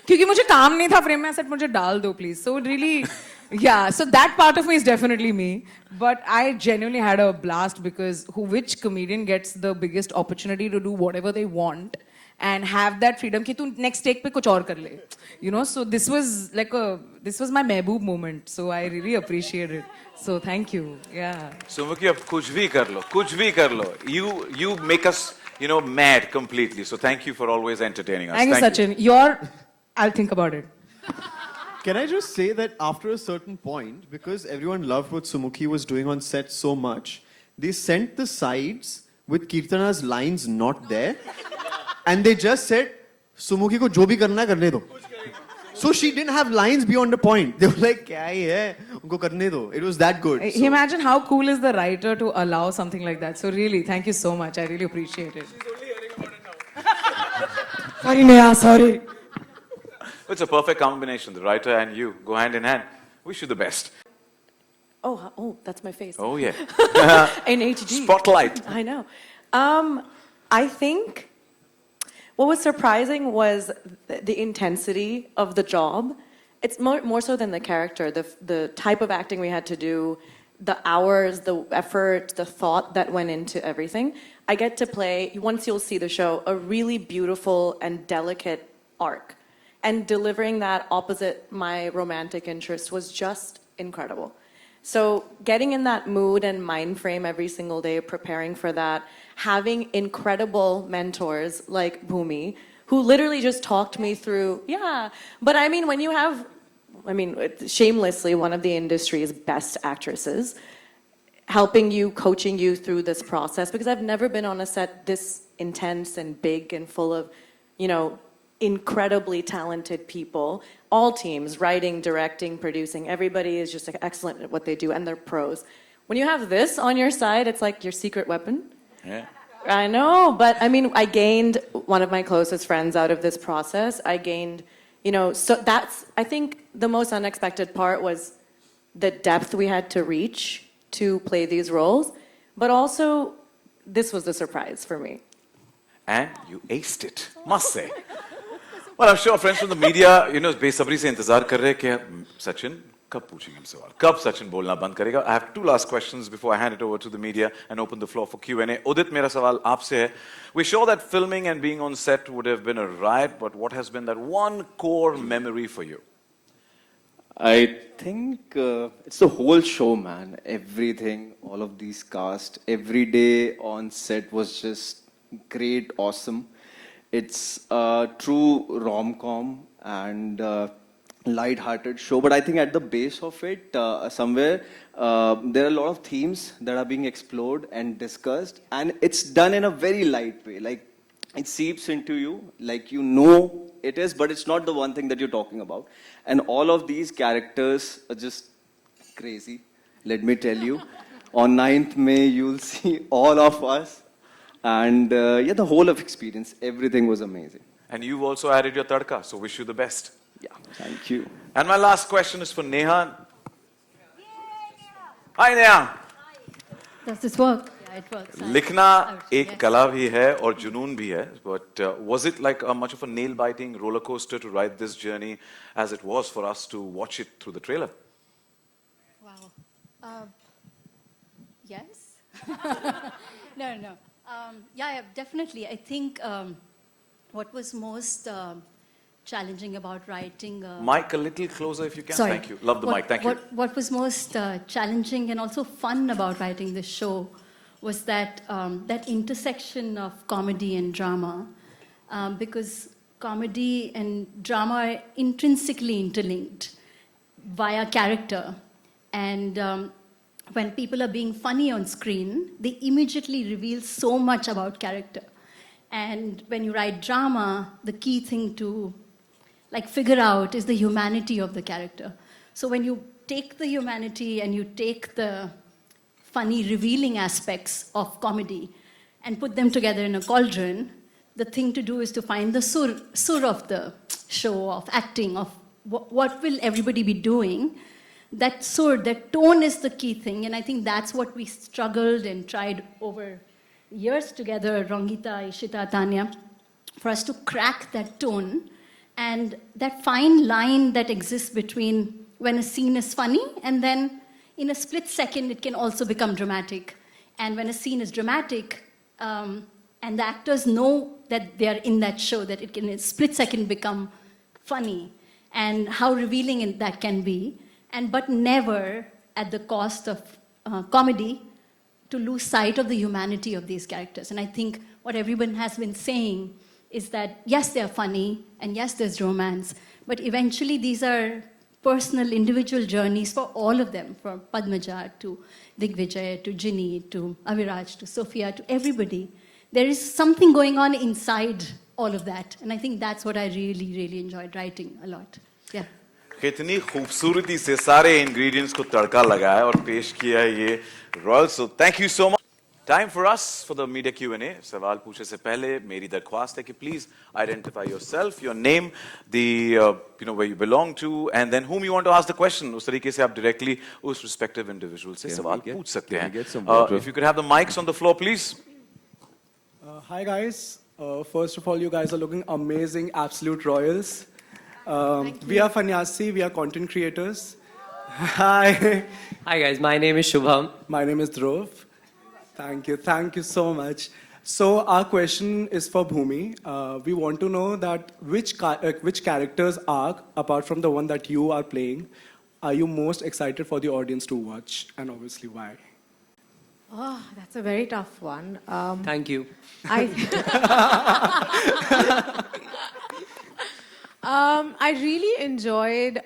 F: क्योंकि मुझे काम नहीं था frame में, I said मुझे डाल दो please. So really, yeah. So that part of me is definitely me. But I genuinely had a blast because which comedian gets the biggest opportunity to do whatever they want and have that freedom कि तू next take पे कुछ और कर ले. You know, so this was my mehboob moment. So I really appreciate it. So thank you. Yeah.
A: Sumukhi, अब कुछ भी कर लो. You make us, mad completely. So thank you for always entertaining us.
F: Thank you, Sachin. I'll think about it.
H: Can I just say that after a certain point, because everyone loved what Sumukhi was doing on set so much, they sent the sides with Kirtana's lines not there, and they just said, Sumukhi ko jo bhi karna hai, karne do. So she didn't have lines beyond a point. They were like, kya hi hai? Unko karne do. It was that good. So.
F: Imagine how cool is the writer to allow something like that. So really, thank you so much. I really appreciate it.
A: She's only hearing about it now.
F: Sorry, Neha, sorry.
A: It's a perfect combination. The writer and you go hand in hand. Wish you the best.
O: Oh, that's my face.
A: Oh, yeah.
O: In HD.
A: Spotlight.
O: I know. I think what was surprising was the intensity of the job. It's more so than the character, the type of acting we had to do, the hours, the effort, the thought that went into everything. I get to play, once you'll see the show, a really beautiful and delicate arc. And delivering that opposite my romantic interest was just incredible. So getting in that mood and mind frame every single day, preparing for that, having incredible mentors like Bhumi, who literally just talked me through, but I mean, when you have, shamelessly one of the industry's best actresses, helping you, coaching you through this process, because I've never been on a set this intense and big and full of, incredibly talented people, all teams, writing, directing, producing, everybody is just excellent at what they do and they're pros. When you have this on your side, it's like your secret weapon.
A: Yeah.
O: I know, but I gained one of my closest friends out of this process. I gained, so that's, I think the most unexpected part was the depth we had to reach to play these roles, but also this was the surprise for me.
A: And you aced it, must say. Well, I'm sure friends from the media, बेसब्री से इंतजार कर रहे हैं कि सचिन कब पूछेंगे हम सवाल, कब सचिन बोलना बंद करेगा. I have two last questions before I hand it over to the media and open the floor for Q&A. Udit, मेरा सवाल आपसे है. We're sure that filming and being on set would have been a riot, but what has been that one core memory for you?
P: I think it's the whole show, man. Everything, all of these cast, every day on set was just great, awesome. It's a true rom-com and light-hearted show, but I think at the base of it, somewhere, there are a lot of themes that are being explored and discussed, and it's done in a very light way. Like, it seeps into you, like it is, but it's not the one thing that you're talking about. And all of these characters are just crazy. Let me tell you. On 9th May, you'll see all of us. And yeah, the whole of experience, everything was amazing.
A: And you've also added your tadka, so wish you the best.
P: Yeah, thank you.
A: And my last question is for Neha. Hi Neha.
I: Does this work? Yeah, it works.
A: लिखना एक कला भी है और जुनून भी है. But was it like much of a nail-biting roller coaster to ride this journey as it was for us to watch it through the trailer?
I: Wow. Yes. No. Yeah, definitely. I think what was most challenging about writing.
A: Mic a little closer if you can.
I: Sorry.
A: Thank you. Love the mic. Thank you.
I: What was most challenging and also fun about writing this show was that that intersection of comedy and drama, because comedy and drama are intrinsically interlinked via character, and when people are being funny on screen, they immediately reveal so much about character. And when you write drama, the key thing to figure out is the humanity of the character. So when you take the humanity and you take the funny, revealing aspects of comedy and put them together in a cauldron, the thing to do is to find the sur of the show, of acting, of what will everybody be doing. That sur, that tone is the key thing, and I think that's what we struggled and tried over years together, Rongita, Ishita, Tanya, for us to crack that tone and that fine line that exists between when a scene is funny and then in a split second it can also become dramatic. And when a scene is dramatic and the actors know that they are in that show, that it can in a split second become funny, and how revealing that can be, but never at the cost of comedy, to lose sight of the humanity of these characters. And I think what everyone has been saying is that, yes, they're funny, and yes, there's romance, but eventually these are personal, individual journeys for all of them, from Padmaja to Digvijay to Ginny to Aviraj to Sophia to everybody. There is something going on inside all of that, and I think that's what I really, really enjoyed writing a lot. Yeah.
A: कितनी खूबसूरती से सारे ingredients को तड़का लगाया और पेश किया ये Royal. So thank you so much. Time for us for the media Q&A. सवाल पूछने से पहले मेरी दरख्वास्त है कि please identify yourself, your name, the where you belong to, and then whom you want to ask the question. उस तरीके से आप directly उस respective individual से सवाल पूछ सकते हैं. If you could have the mics on the floor, please.
Q: Hi guys. First of all, you guys are looking amazing, absolute royals. We are Fanyasi, we are content creators. Hi.
R: Hi guys, my name is Shubham.
Q: My name is Dhruv. Thank you so much. So our question is for Bhumi. We want to know that which character's arc, apart from the one that you are playing, are you most excited for the audience to watch, and obviously why?
G: Oh, that's a very tough one.
R: Thank you.
G: I really enjoyed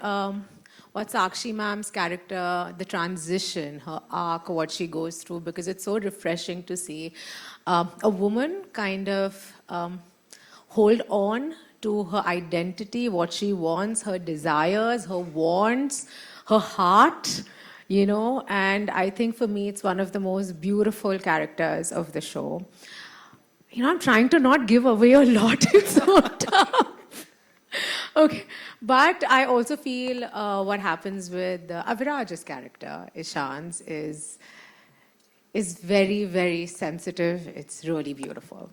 G: what Sakshi ma'am's character, the transition, her arc, what she goes through, because it's so refreshing to see a woman kind of hold on to her identity, what she wants, her desires, her wants, her heart, and I think for me it's one of the most beautiful characters of the show. I'm trying to not give away a lot, it's so tough. Okay, but I also feel what happens with Aviraj's character, Ishan's, is very, very sensitive. It's really beautiful.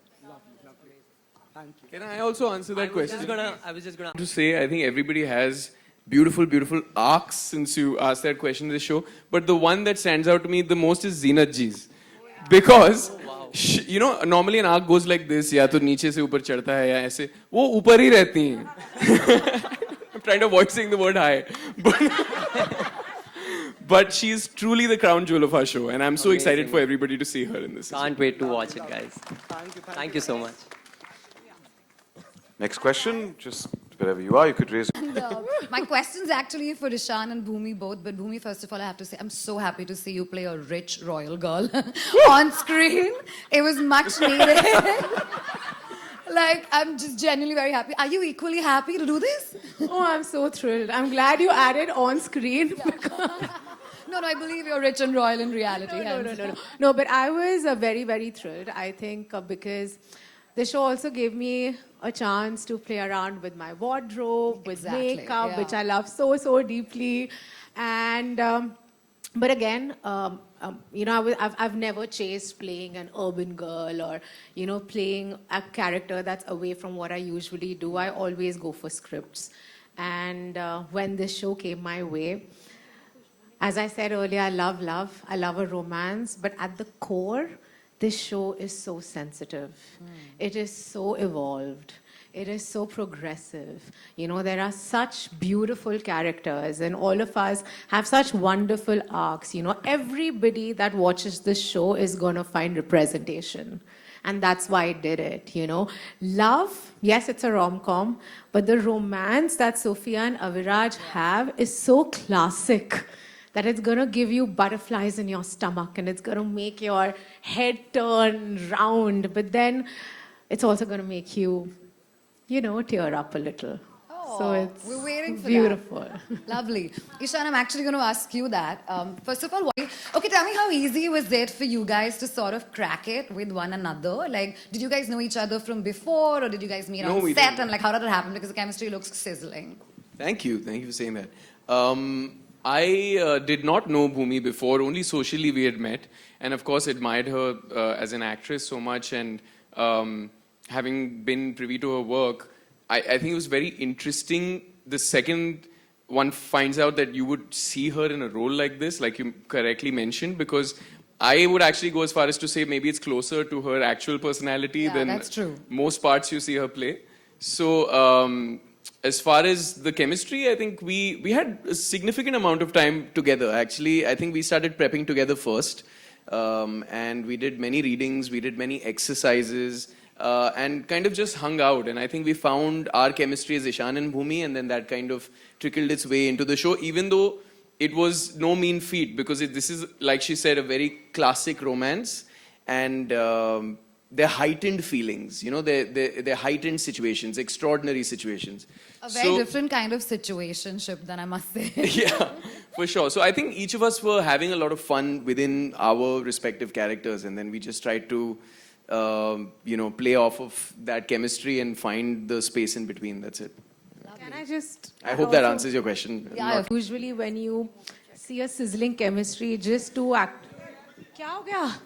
E: Can I also answer that question?
R: I was just gonna
E: To say, I think everybody has beautiful, beautiful arcs since you asked that question in the show. But the one that stands out to me the most is Zeenat Ji's. Because, normally an arc goes like this, या तो नीचे से ऊपर चढ़ता है या ऐसे, वो ऊपर ही रहती हैं. I'm trying to avoid saying the word high. But she's truly the crown jewel of our show, and I'm so excited for everybody to see her in this.
R: Can't wait to watch it, guys. Thank you so much.
A: Next question, just wherever you are, you could raise.
S: And, my question's actually for Ishan and Bhumi both, but Bhumi, first of all, I have to say, I'm so happy to see you play a rich royal girl on screen. It was much needed. I'm just genuinely very happy. Are you equally happy to do this?
G: Oh, I'm so thrilled. I'm glad you added on screen.
S: No, I believe you're rich and royal in reality.
G: No, but I was very, very thrilled. I think because the show also gave me a chance to play around with my wardrobe, with
S: Exactly,
G: makeup,
S: yeah.
G: which I love so, so deeply. And, but again, I've never chased playing an urban girl or, playing a character that's away from what I usually do. I always go for scripts. And when this show came my way, as I said earlier, I love love. I love a romance. But at the core, this show is so sensitive. It is so evolved. It is so progressive. There are such beautiful characters, and all of us have such wonderful arcs. Everybody that watches this show is going to find representation. And that's why it did it, Love, yes, it's a rom-com, but the romance that Sophia and Aviraj have is so classic that it's going to give you butterflies in your stomach and it's going to make your head turn round. But then it's also going to make you, tear up a little. So it's
S: We're waiting for
G: beautiful.
S: that. Lovely. Ishan, I'm actually going to ask you that. First of all, okay, tell me how easy was it for you guys to sort of crack it with one another? Like, did you guys know each other from before, or did you guys meet
E: No,
S: on
E: we
S: set?
E: didn't.
S: And like, how did it happen? Because the chemistry looks sizzling.
E: Thank you for saying that. I did not know Bhumi before, only socially we had met, and of course admired her as an actress so much, and having been privy to her work, I think it was very interesting the second one finds out that you would see her in a role like this, like you correctly mentioned, because I would actually go as far as to say maybe it's closer to her actual personality than
S: that's true.
E: most parts you see her play. So as far as the chemistry, I think we had a significant amount of time together. Actually, I think we started prepping together first, and we did many readings, we did many exercises, and kind of just hung out. And I think we found our chemistry as Ishan and Bhumi, and then that kind of trickled its way into the show, even though it was no mean feat, because this is, like she said, a very classic romance, and they're heightened feelings, they're heightened situations, extraordinary situations.
S: A very different kind of situationship, then I must say.
E: Yeah, for sure. So I think each of us were having a lot of fun within our respective characters, and then we just tried to, play off of that chemistry and find the space in between. That's it.
G: Can I just...
E: I hope that answers your question.
G: Yeah, usually when you see a sizzling chemistry, just to act... क्या हो गया?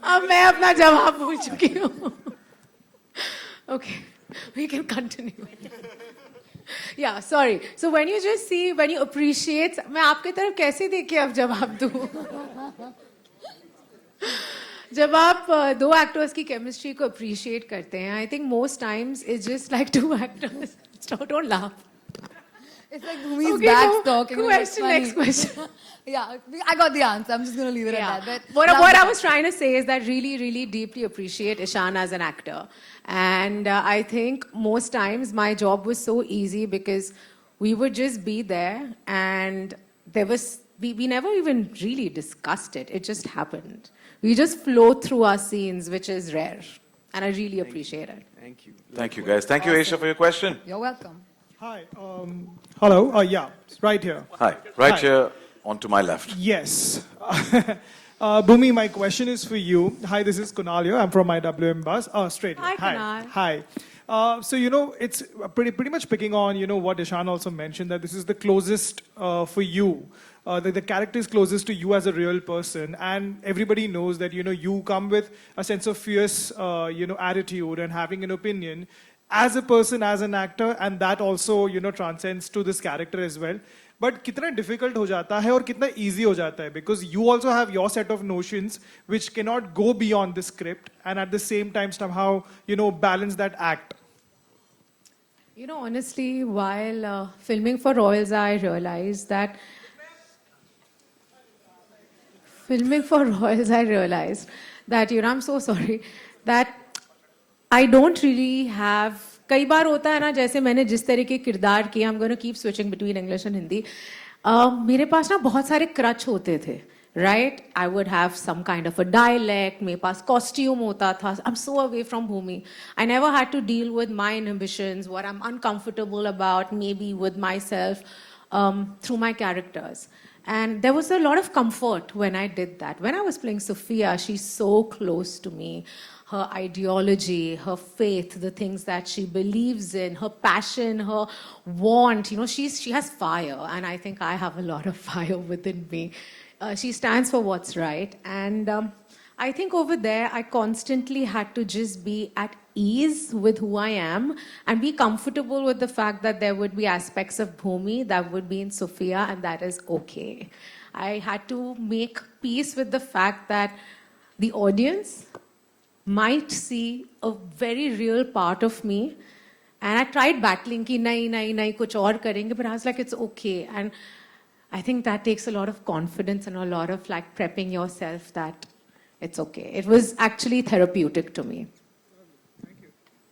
G: अब मैं अपना जवाब भूल चुकी हूँ. Okay, we can continue. Yeah, sorry. So when you just see, when you appreciate, मैं आपके तरफ कैसे देखे अब जवाब दूँ? जब आप दो एक्टर्स की केमिस्ट्री को अप्रिशिएट करते हैं, I think most times it's just like two actors. Don't laugh.
S: It's like Bhumi's
G: Okay,
S: back
G: no.
S: talking.
G: Question, next question.
S: Yeah, I got the answer. I'm just going to leave it at that. But
G: What
S: love
G: I
S: that.
G: was trying to say is that really, really deeply appreciate Ishan as an actor. And I think most times my job was so easy because we would just be there and there was, we never even really discussed it. It just happened. We just flow through our scenes, which is rare. And I really appreciate it.
E: Thank you.
A: Thank you, guys. Thank you, Aisha, for your question.
S: You're welcome.
T: Hi. Hello. Yeah, right here.
A: Hi. Right
T: Hi.
A: here on to my left.
T: Yes. Bhumi, my question is for you. Hi, this is Kunal here. I'm from IWM Bus. Straight.
G: Hi, Kunal.
T: Hi. So, it's pretty much picking on, what Ishan also mentioned, that this is the closest for you. The character is closest to you as a real person. And everybody knows that, you come with a sense of fierce, attitude and having an opinion as a person, as an actor. And that also, transcends to this character as well. But कितना difficult हो जाता है और कितना easy हो जाता है, because you also have your set of notions which cannot go beyond the script and at the same time somehow balance that act.
G: Honestly, while filming for Royals, I realized that I'm so sorry that I don't really have. कई बार होता है ना, जैसे मैंने जिस तरह के किरदार किए, I'm going to keep switching between English and Hindi. मेरे पास ना बहुत सारे क्रच होते थे. right? I would have some kind of a dialect, मेरे पास costume होता था. I'm so away from Bhumi. I never had to deal with my inhibitions, what I'm uncomfortable about, maybe with myself, through my characters. And there was a lot of comfort when I did that. When I was playing Sophia, she's so close to me. Her ideology, her faith, the things that she believes in, her passion, her want, she has fire. And I think I have a lot of fire within me. She stands for what's right. And I think over there, I constantly had to just be at ease with who I am and be comfortable with the fact that there would be aspects of Bhumi that would be in Sophia, and that is okay. I had to make peace with the fact that the audience might see a very real part of me. And I tried battling ki nahi, kuch aur karenge, but I was like, it's okay. And I think that takes a lot of confidence and a lot of like prepping yourself that it's okay. It was actually therapeutic to me.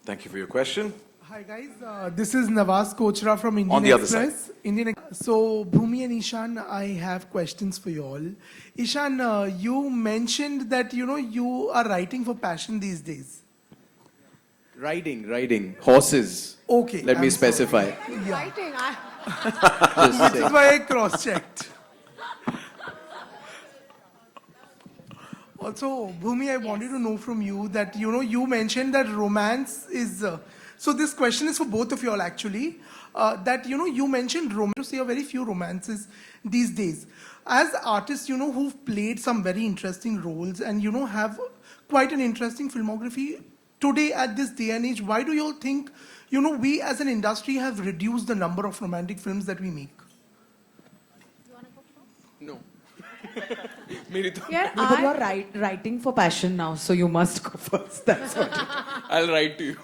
A: Thank you for your question.
U: Hi guys, this is Nawaz Kochra from Indian
A: On the other
U: Express. So Bhumi and Ishan, I have questions for you all. Ishan, you mentioned that you are writing for passion these days.
E: Riding, horses.
U: Okay.
E: Let me specify.
G: Writing,
U: which is why I cross-checked. Also, Bhumi, I wanted to know from you that, you mentioned that romance is... so this question is for both of you all, actually. That, you mentioned romance, to say a very few romances these days. As artists, who've played some very interesting roles and, have quite an interesting filmography, today at this day and age, why do you all think, we as an industry have reduced the number of romantic films that we make?
E: No.
F: Yeah, but you're writing for passion now, so you must go first. That's what.
E: I'll write to you.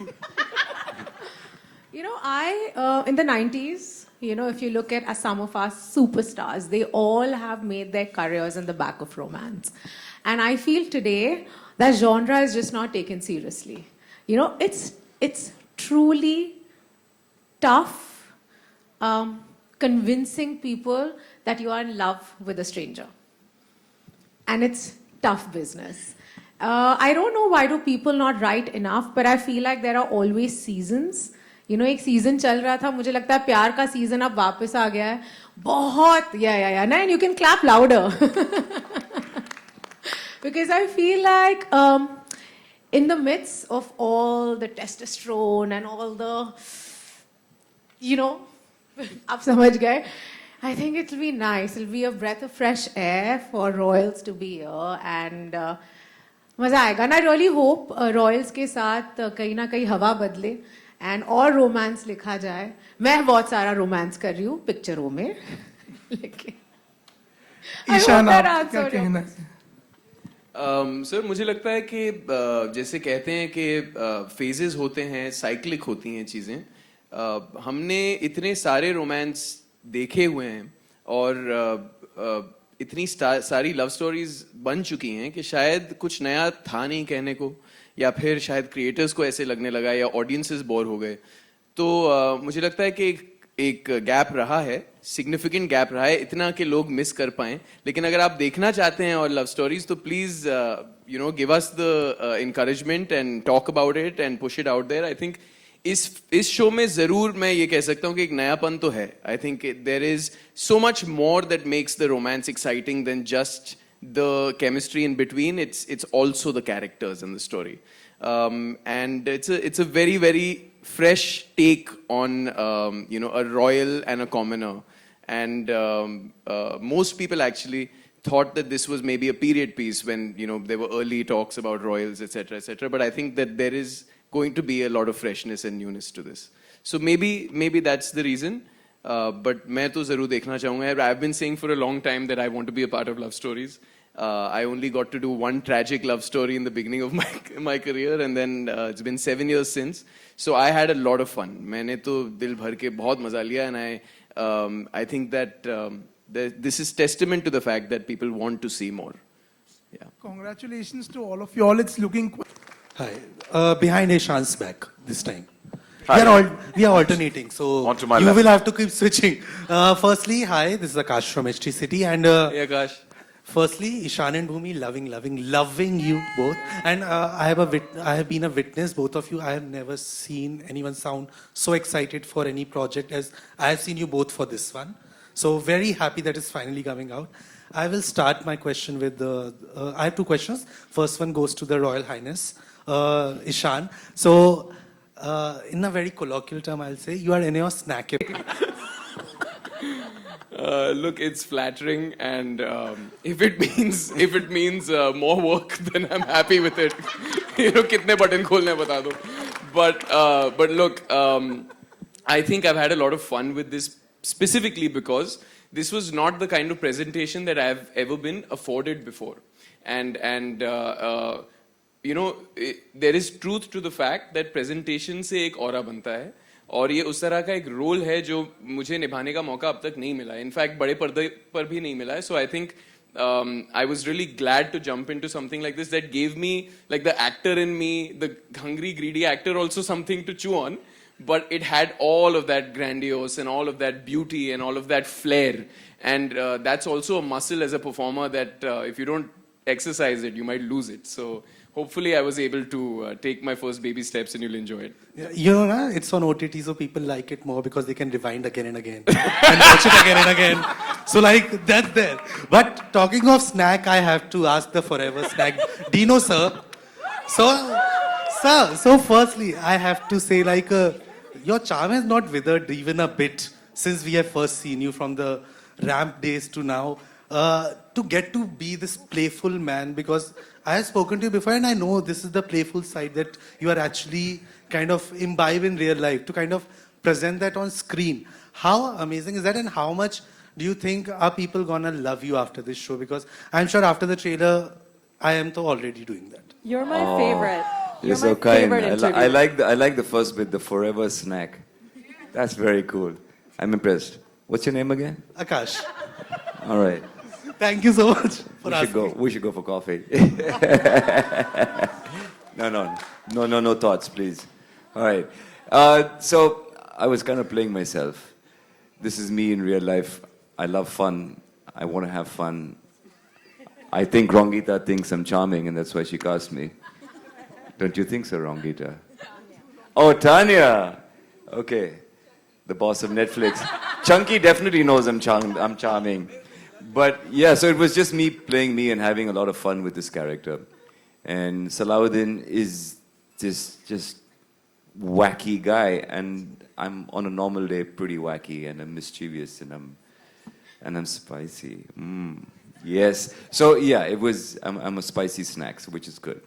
G: I, in the 90s, if you look at some of our superstars, they all have made their careers in the back of romance. And I feel today that genre is just not taken seriously. It's truly tough convincing people that you are in love with a stranger. And it's tough business. I don't know why do people not write enough, but I feel like there are always seasons. एक season चल रहा था, मुझे लगता है प्यार का season अब वापस आ गया है. बहुत, yeah. And you can clap louder. Because I feel like in the midst of all the testosterone and all the, आप समझ गए, I think it'll be nice. It'll be a breath of fresh air for royals to be here and मजा आएगा. And I really hope royals के साथ कहीं ना कहीं हवा बदले and और romance लिखा जाए. मैं बहुत सारा romance कर रही हूँ पिक्चरों में.
U: ईशान, आप क्या कहना है?
E: सर मुझे लगता है कि जैसे कहते हैं कि फेजेस होते हैं, साइक्लिक होती हैं चीज़ें. हमने इतने सारे रोमांस देखे हुए हैं और इतनी सारी लव स्टोरीज बन चुकी हैं कि शायद कुछ नया था नहीं कहने को, या फिर शायद क्रिएटर्स को ऐसे लगने लगा या ऑडियंसेस बोर हो गए. तो मुझे लगता है कि एक गैप रहा है, सिग्निफिकेंट गैप रहा है, इतना कि लोग मिस कर पाएं. लेकिन अगर आप देखना चाहते हैं और लव स्टोरीज तो please give us the encouragement and talk about it and push it out there. I think इस शो में जरूर मैं ये कह सकता हूँ कि एक नयापन तो है. I think there is so much more that makes the romance exciting than just the chemistry in between. It's also the characters in the story, and it's a very, very fresh take on a royal and a commoner. And most people actually thought that this was maybe a period piece when there were early talks about royals, etc., etc. But I think that there is going to be a lot of freshness and newness to this. So maybe that's the reason. But मैं तो ज़रूर देखना चाहूँगा. I've been saying for a long time that I want to be a part of love stories. I only got to do one tragic love story in the beginning of my career, and then it's been 7 years since. So I had a lot of fun. मैंने तो दिल भर के बहुत मजा लिया, and I think that this is testament to the fact that people want to see more. Yeah.
U: Congratulations to all of you all. It's looking.
V: Hi. Behind Ishan's back this time.
A: Hi.
V: We are alternating, so
A: On to my
V: you
A: left.
V: will have to keep switching. Firstly, hi, this is Akash from HT City, and
E: Hey Akash.
V: Firstly, Ishan and Bhumi, loving you both. And I have been a witness, both of you. I have never seen anyone sound so excited for any project as I have seen you both for this one. So very happy that it's finally coming out. I will start my question with I have two questions. First one goes to the Royal Highness, Ishan. So, in a very colloquial term, I'll say you are in your snack.
C: Look, it's flattering, and if it means more work, then I'm happy with it. कितने button खोलने बता दो. But look, I think I've had a lot of fun with this specifically because this was not the kind of presentation that I've ever been afforded before, and there is truth to the fact that presentation से एक aura बनता है. और ये उस तरह का एक रोल है जो मुझे निभाने का मौका अब तक नहीं मिला है. इनफैक्ट बड़े पर्दे पर भी नहीं मिला है. So I think I was really glad to jump into something like this that gave me, like the actor in me, the hungry, greedy actor, also something to chew on. But it had all of that grandiose and all of that beauty and all of that flair. And that's also a muscle as a performer that if you don't exercise it, you might lose it. So hopefully I was able to take my first baby steps and you'll enjoy it.
V: You know, it's on OTT, so people like it more because they can rewind again and again and watch it again and again. So like, that's there. But talking of snack, I have to ask the forever snack. Dino, sir. So firstly, I have to say like, your charm has not withered even a bit since we have first seen you from the ramp days to now. To get to be this playful man, because I have spoken to you before and I know this is the playful side that you are actually kind of imbibe in real life, to kind of present that on screen. How amazing is that, and how much do you think are people gonna love you after this show? Because I'm sure after the trailer, I am already doing that.
O: You're my favorite.
N: You're so kind. I like the first bit, the forever snack. That's very cool. I'm impressed. What's your name again?
V: Akash.
N: All right.
V: Thank you so much for asking.
N: We should go for coffee. No thoughts, please. All right. So I was kind of playing myself. This is me in real life. I love fun. I want to have fun. I think Rongita thinks I'm charming, and that's why she cast me. Don't you think so, Rongita? Oh, Tanya. Okay. The boss of Netflix. Chunky definitely knows I'm charming. But yeah, so it was just me playing me and having a lot of fun with this character. And Salahuddin is this just wacky guy, and I'm on a normal day pretty wacky, and I'm mischievous, and I'm spicy. Yes. So yeah, I'm a spicy snack, which is good.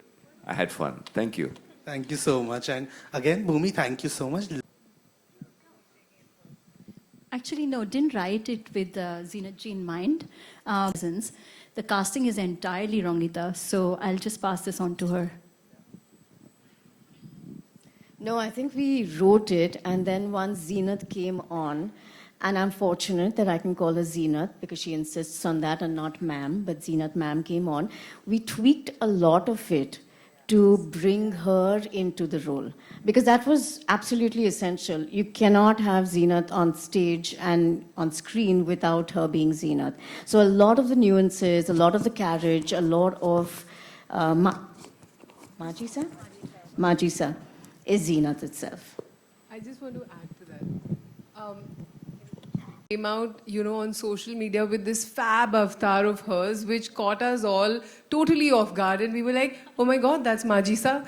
N: I had fun. Thank you.
V: Thank you so much. And again, Bhumi, thank you so much.
J: Actually, no, didn't write it with Zeenat ji in mind. The casting is entirely Rongita, so I'll just pass this on to her.
I: No, I think we wrote it, and then once Zeenat came on, and I'm fortunate that I can call her Zeenat because she insists on that and not ma'am, but Zeenat ma'am came on. We tweaked a lot of it to bring her into the role, because that was absolutely essential. You cannot have Zeenat on stage and on screen without her being Zeenat. So a lot of the nuances, a lot of the carriage, a lot of Majisa is Zeenat itself.
W: I just want to add to that. Came out, on social media with this fab avatar of hers, which caught us all totally off guard. And we were like, oh my God, that's Majisa.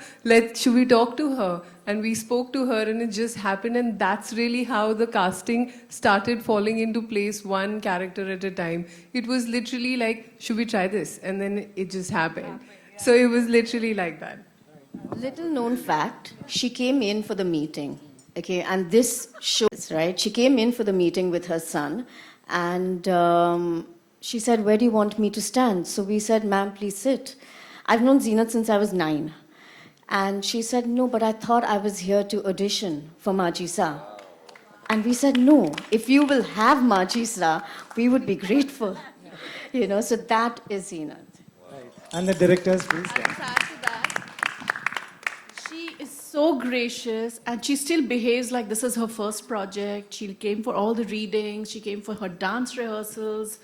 W: Should we talk to her? And we spoke to her, and it just happened. And that's really how the casting started falling into place, one character at a time. It was literally like, should we try this? And then it just happened. So it was literally like that.
I: Little known fact, she came in for the meeting. Okay, and this shows, right? She came in for the meeting with her son, and she said, where do you want me to stand? So we said, ma'am, please sit. I've known Zeenat since I was 9. And she said, no, but I thought I was here to audition for Majisa. And we said, no, if you will have Majisa, we would be grateful. So that is Zeenat.
V: Right. And the directors, please.
M: So gracious, and she still behaves like this is her first project. She came for all the readings, she came for her dance rehearsals.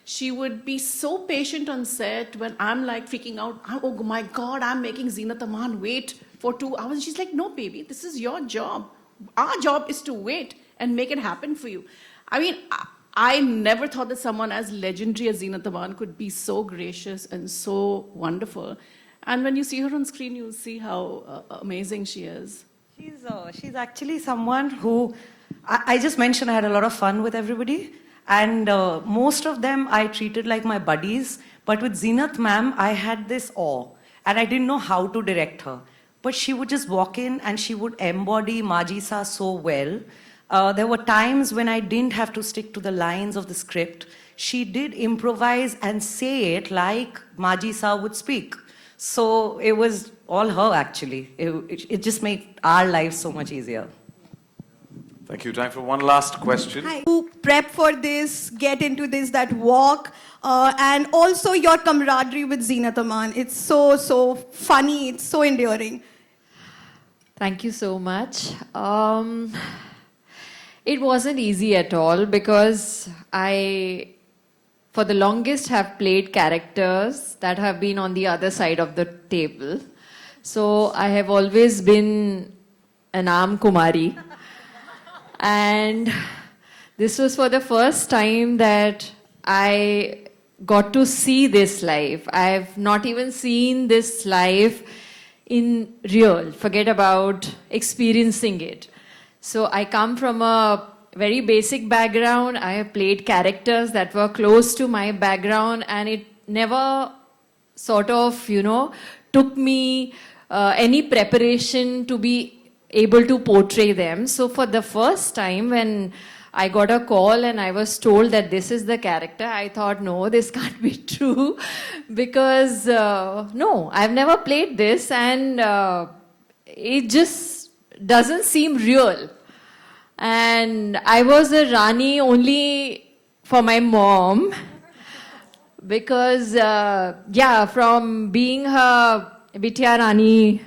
M: she would be so patient on set when I'm like freaking out. Oh my God, I'm making Zinat Aman wait for 2 hours. And she's like, no, baby, this is your job. Our job is to wait and make it happen for you. I mean, I never thought that someone as legendary as Zinat Aman could be so gracious and so wonderful. And when you see her on screen, you'll see how amazing she is.
B: She's actually someone who, I just mentioned I had a lot of fun with everybody. And most of them I treated like my buddies. But with Zinat ma'am, I had this awe. And I didn't know how to direct her. But she would just walk in and she would embody Majisa so well. There were times when I didn't have to stick to the lines of the script. She did improvise and say it like Majisa would speak. So it was all her, actually. It just made our lives so much easier.
A: Thank you. Time for one last question.
K: Hi. To prep for this, get into this, that walk, and also your camaraderie with Zinat Aman. It's so funny. It's so endearing.
L: Thank you so much. It wasn't easy at all because I, for the longest, have played characters that have been on the other side of the table. So I have always been an Am Kumari. And this was for the first time that I got to see this live. I've not even seen this live in real. Forget about experiencing it. So I come from a very basic background. I have played characters that were close to my background, and it never sort of, took me any preparation to be able to portray them. So for the first time when I got a call and I was told that this is the character, I thought, no, this can't be true because, no, I've never played this and it just doesn't seem real. And I was a Rani only for my mom because, from being her Bitya Rani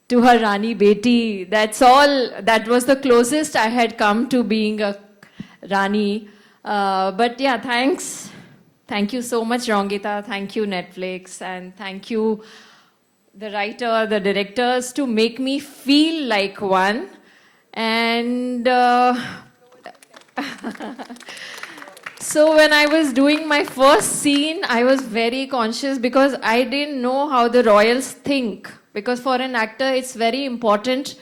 L: to her Rani Beti, that's all, that was the closest I had come to being a Rani. But yeah, thanks. Thank you so much, Rongita. Thank you, Netflix. And thank you, the writer, the directors, to make me feel like one. And so when I was doing my first scene, I was very conscious because I didn't know how the royals think. Because for an actor, it's very important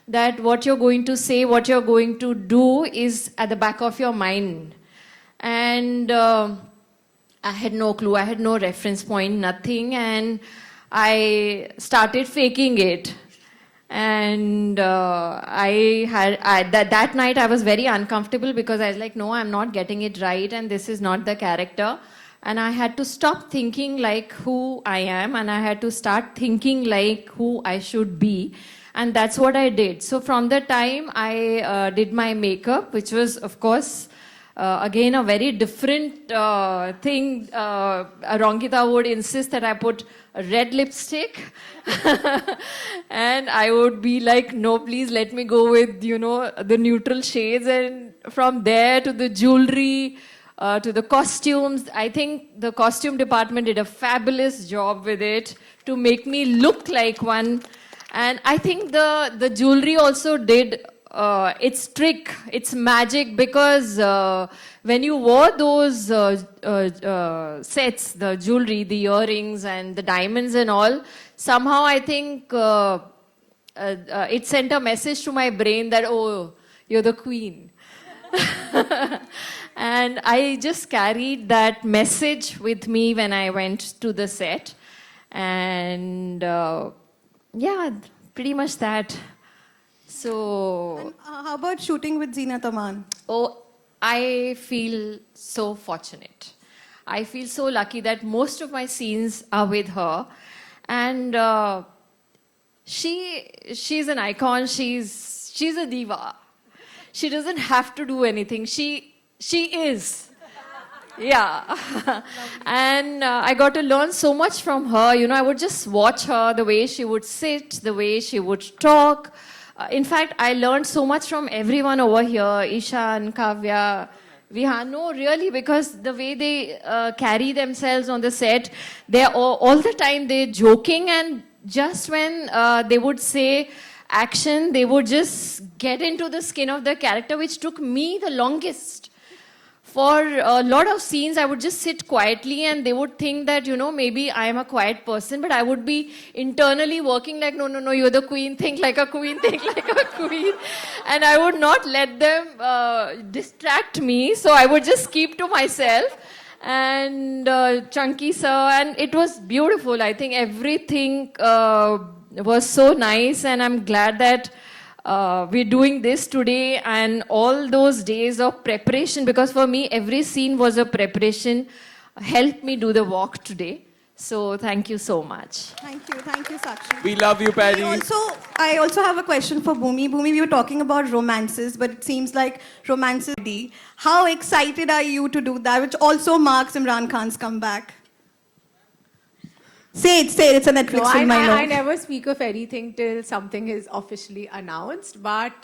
L: that what you're going to say, what you're going to do is at the back of your mind. And I had no clue, I had no reference point, nothing. And I started faking it. And that night I was very uncomfortable because I was like, no, I'm not getting it right and this is not the character. And I had to stop thinking like who I am and I had to start thinking like who I should be. And that's what I did. So from the time I did my makeup, which was, of course, again, a very different thing. Rongita would insist that I put a red lipstick. And I would be like, no, please let me go with, the neutral shades. And from there to the jewelry, to the costumes. I think the costume department did a fabulous job with it to make me look like one. And I think the jewelry also did its trick, its magic, because when you wore those sets, the jewelry, the earrings and the diamonds and all, somehow I think it sent a message to my brain that, oh, you're the queen. And I just carried that message with me when I went to the set. And yeah, pretty much that. So...
K: And, how about shooting with Zinat Aman?
L: Oh, I feel so fortunate. I feel so lucky that most of my scenes are with her. And she's an icon. She's a diva. She doesn't have to do anything. She is. Yeah. And I got to learn so much from her. I would just watch her, the way she would sit, the way she would talk. In fact, I learned so much from everyone over here. Ishan, Kavya, No, really, because the way they carry themselves on the set, they're all the time they're joking, and just when they would say action, they would just get into the skin of the character, which took me the longest. For a lot of scenes, I would just sit quietly and they would think that, maybe I am a quiet person, but I would be internally working like, no, you're the queen, think like a queen, think like a queen. And I would not let them distract me, so I would just keep to myself. And Chunky sir, and it was beautiful. I think everything was so nice, and I'm glad that we're doing this today, and all those days of preparation, because for me every scene was a preparation, helped me do the walk today. So thank you so much.
K: Thank you, Sakshi.
C: We love you, Paddy.
K: I also have a question for Bhumi. Bhumi, we were talking about romances, but it seems like romances. How excited are you to do that, which also marks Imran Khan's comeback? Say it, it's a Netflix
G: No,
K: film, I know.
G: I never speak of anything till something is officially announced. But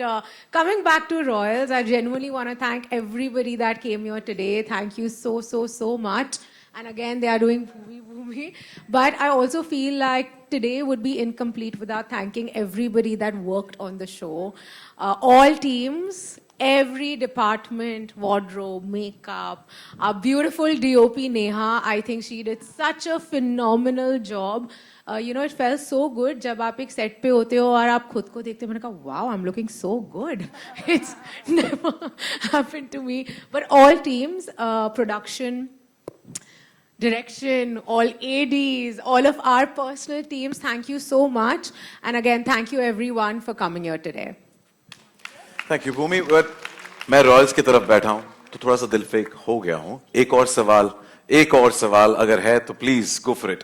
G: coming back to Royals, I genuinely want to thank everybody that came here today. Thank you so much. And again, they are doing boomy. But I also feel like today would be incomplete without thanking everybody that worked on the show. All teams, every department, wardrobe, makeup, our beautiful DOP Neha, I think she did such a phenomenal job. It felt so good जब आप एक set पे होते हो और आप खुद को देखते हो, मैंने कहा wow, I'm looking so good. It's never happened to me. But all teams, production, direction, all ADs, all of our personal teams, thank you so much. And again, thank you everyone for coming here today.
A: Thank you Bhumi. मैं Royals की तरफ बैठा हूं तो थोड़ा सा दिल fake हो गया हूं. एक और सवाल अगर है तो please go for it.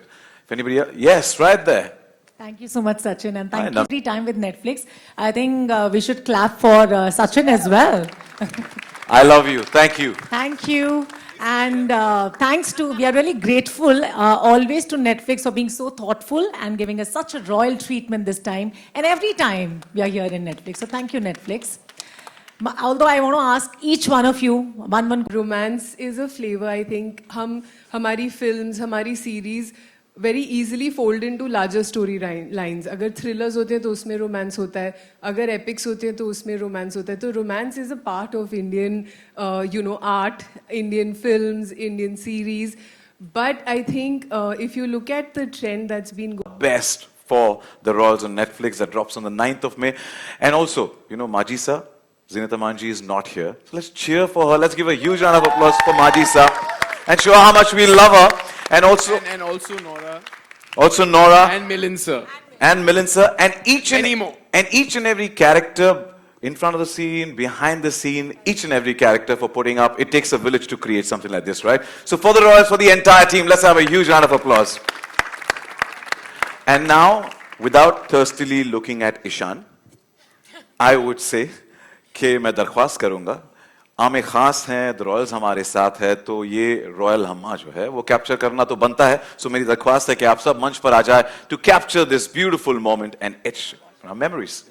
A: Yes, right there.
G: Thank you so much, Sachin, and thank you every time with Netflix. I think we should clap for Sachin as well.
A: I love you. Thank you.
G: Thank you. And we are really grateful always to Netflix for being so thoughtful and giving us such a royal treatment this time. And every time we are here in Netflix. So thank you, Netflix. Although I want to ask each one of you, one.
W: Romance is a flavor, I think. हमारी films, हमारी series very easily fold into larger story lines. अगर thrillers होते हैं तो उसमें romance होता है. अगर epics होते हैं तो उसमें romance होता है. तो romance is a part of Indian, art, Indian films, Indian series. But I think if you look at the trend that's been
A: Best for the Royals on Netflix that drops on the 9th of May. And also, Maji sir, Zinat Amanji is not here. So let's cheer for her. Let's give a huge round of applause for Maji sir and show how much we love her. And also
C: Nora.
A: Also Nora.
C: And Milind sir.
A: And Milind sir. And each and every character in front of the scene, behind the scene, each and every character for putting up. It takes a village to create something like this, right? So for the Royals, for the entire team, let's have a huge round of applause. And now, without thirstily looking at Ishan, I would say कि मैं दरख्वास्त करूंगा, आमे खास हैं, the Royals हमारे साथ है, तो ये रॉयल हम्मा जो है वो कैप्चर करना तो बनता है. सो मेरी दरख्वास्त है कि आप सब मंच पर आ जाए to capture this beautiful moment and its memories.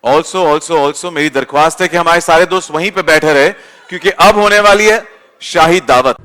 A: Also मेरी दरख्वास्त है कि हमारे सारे दोस्त वहीं पे बैठे रहे, क्योंकि अब होने वाली है शाही दावत।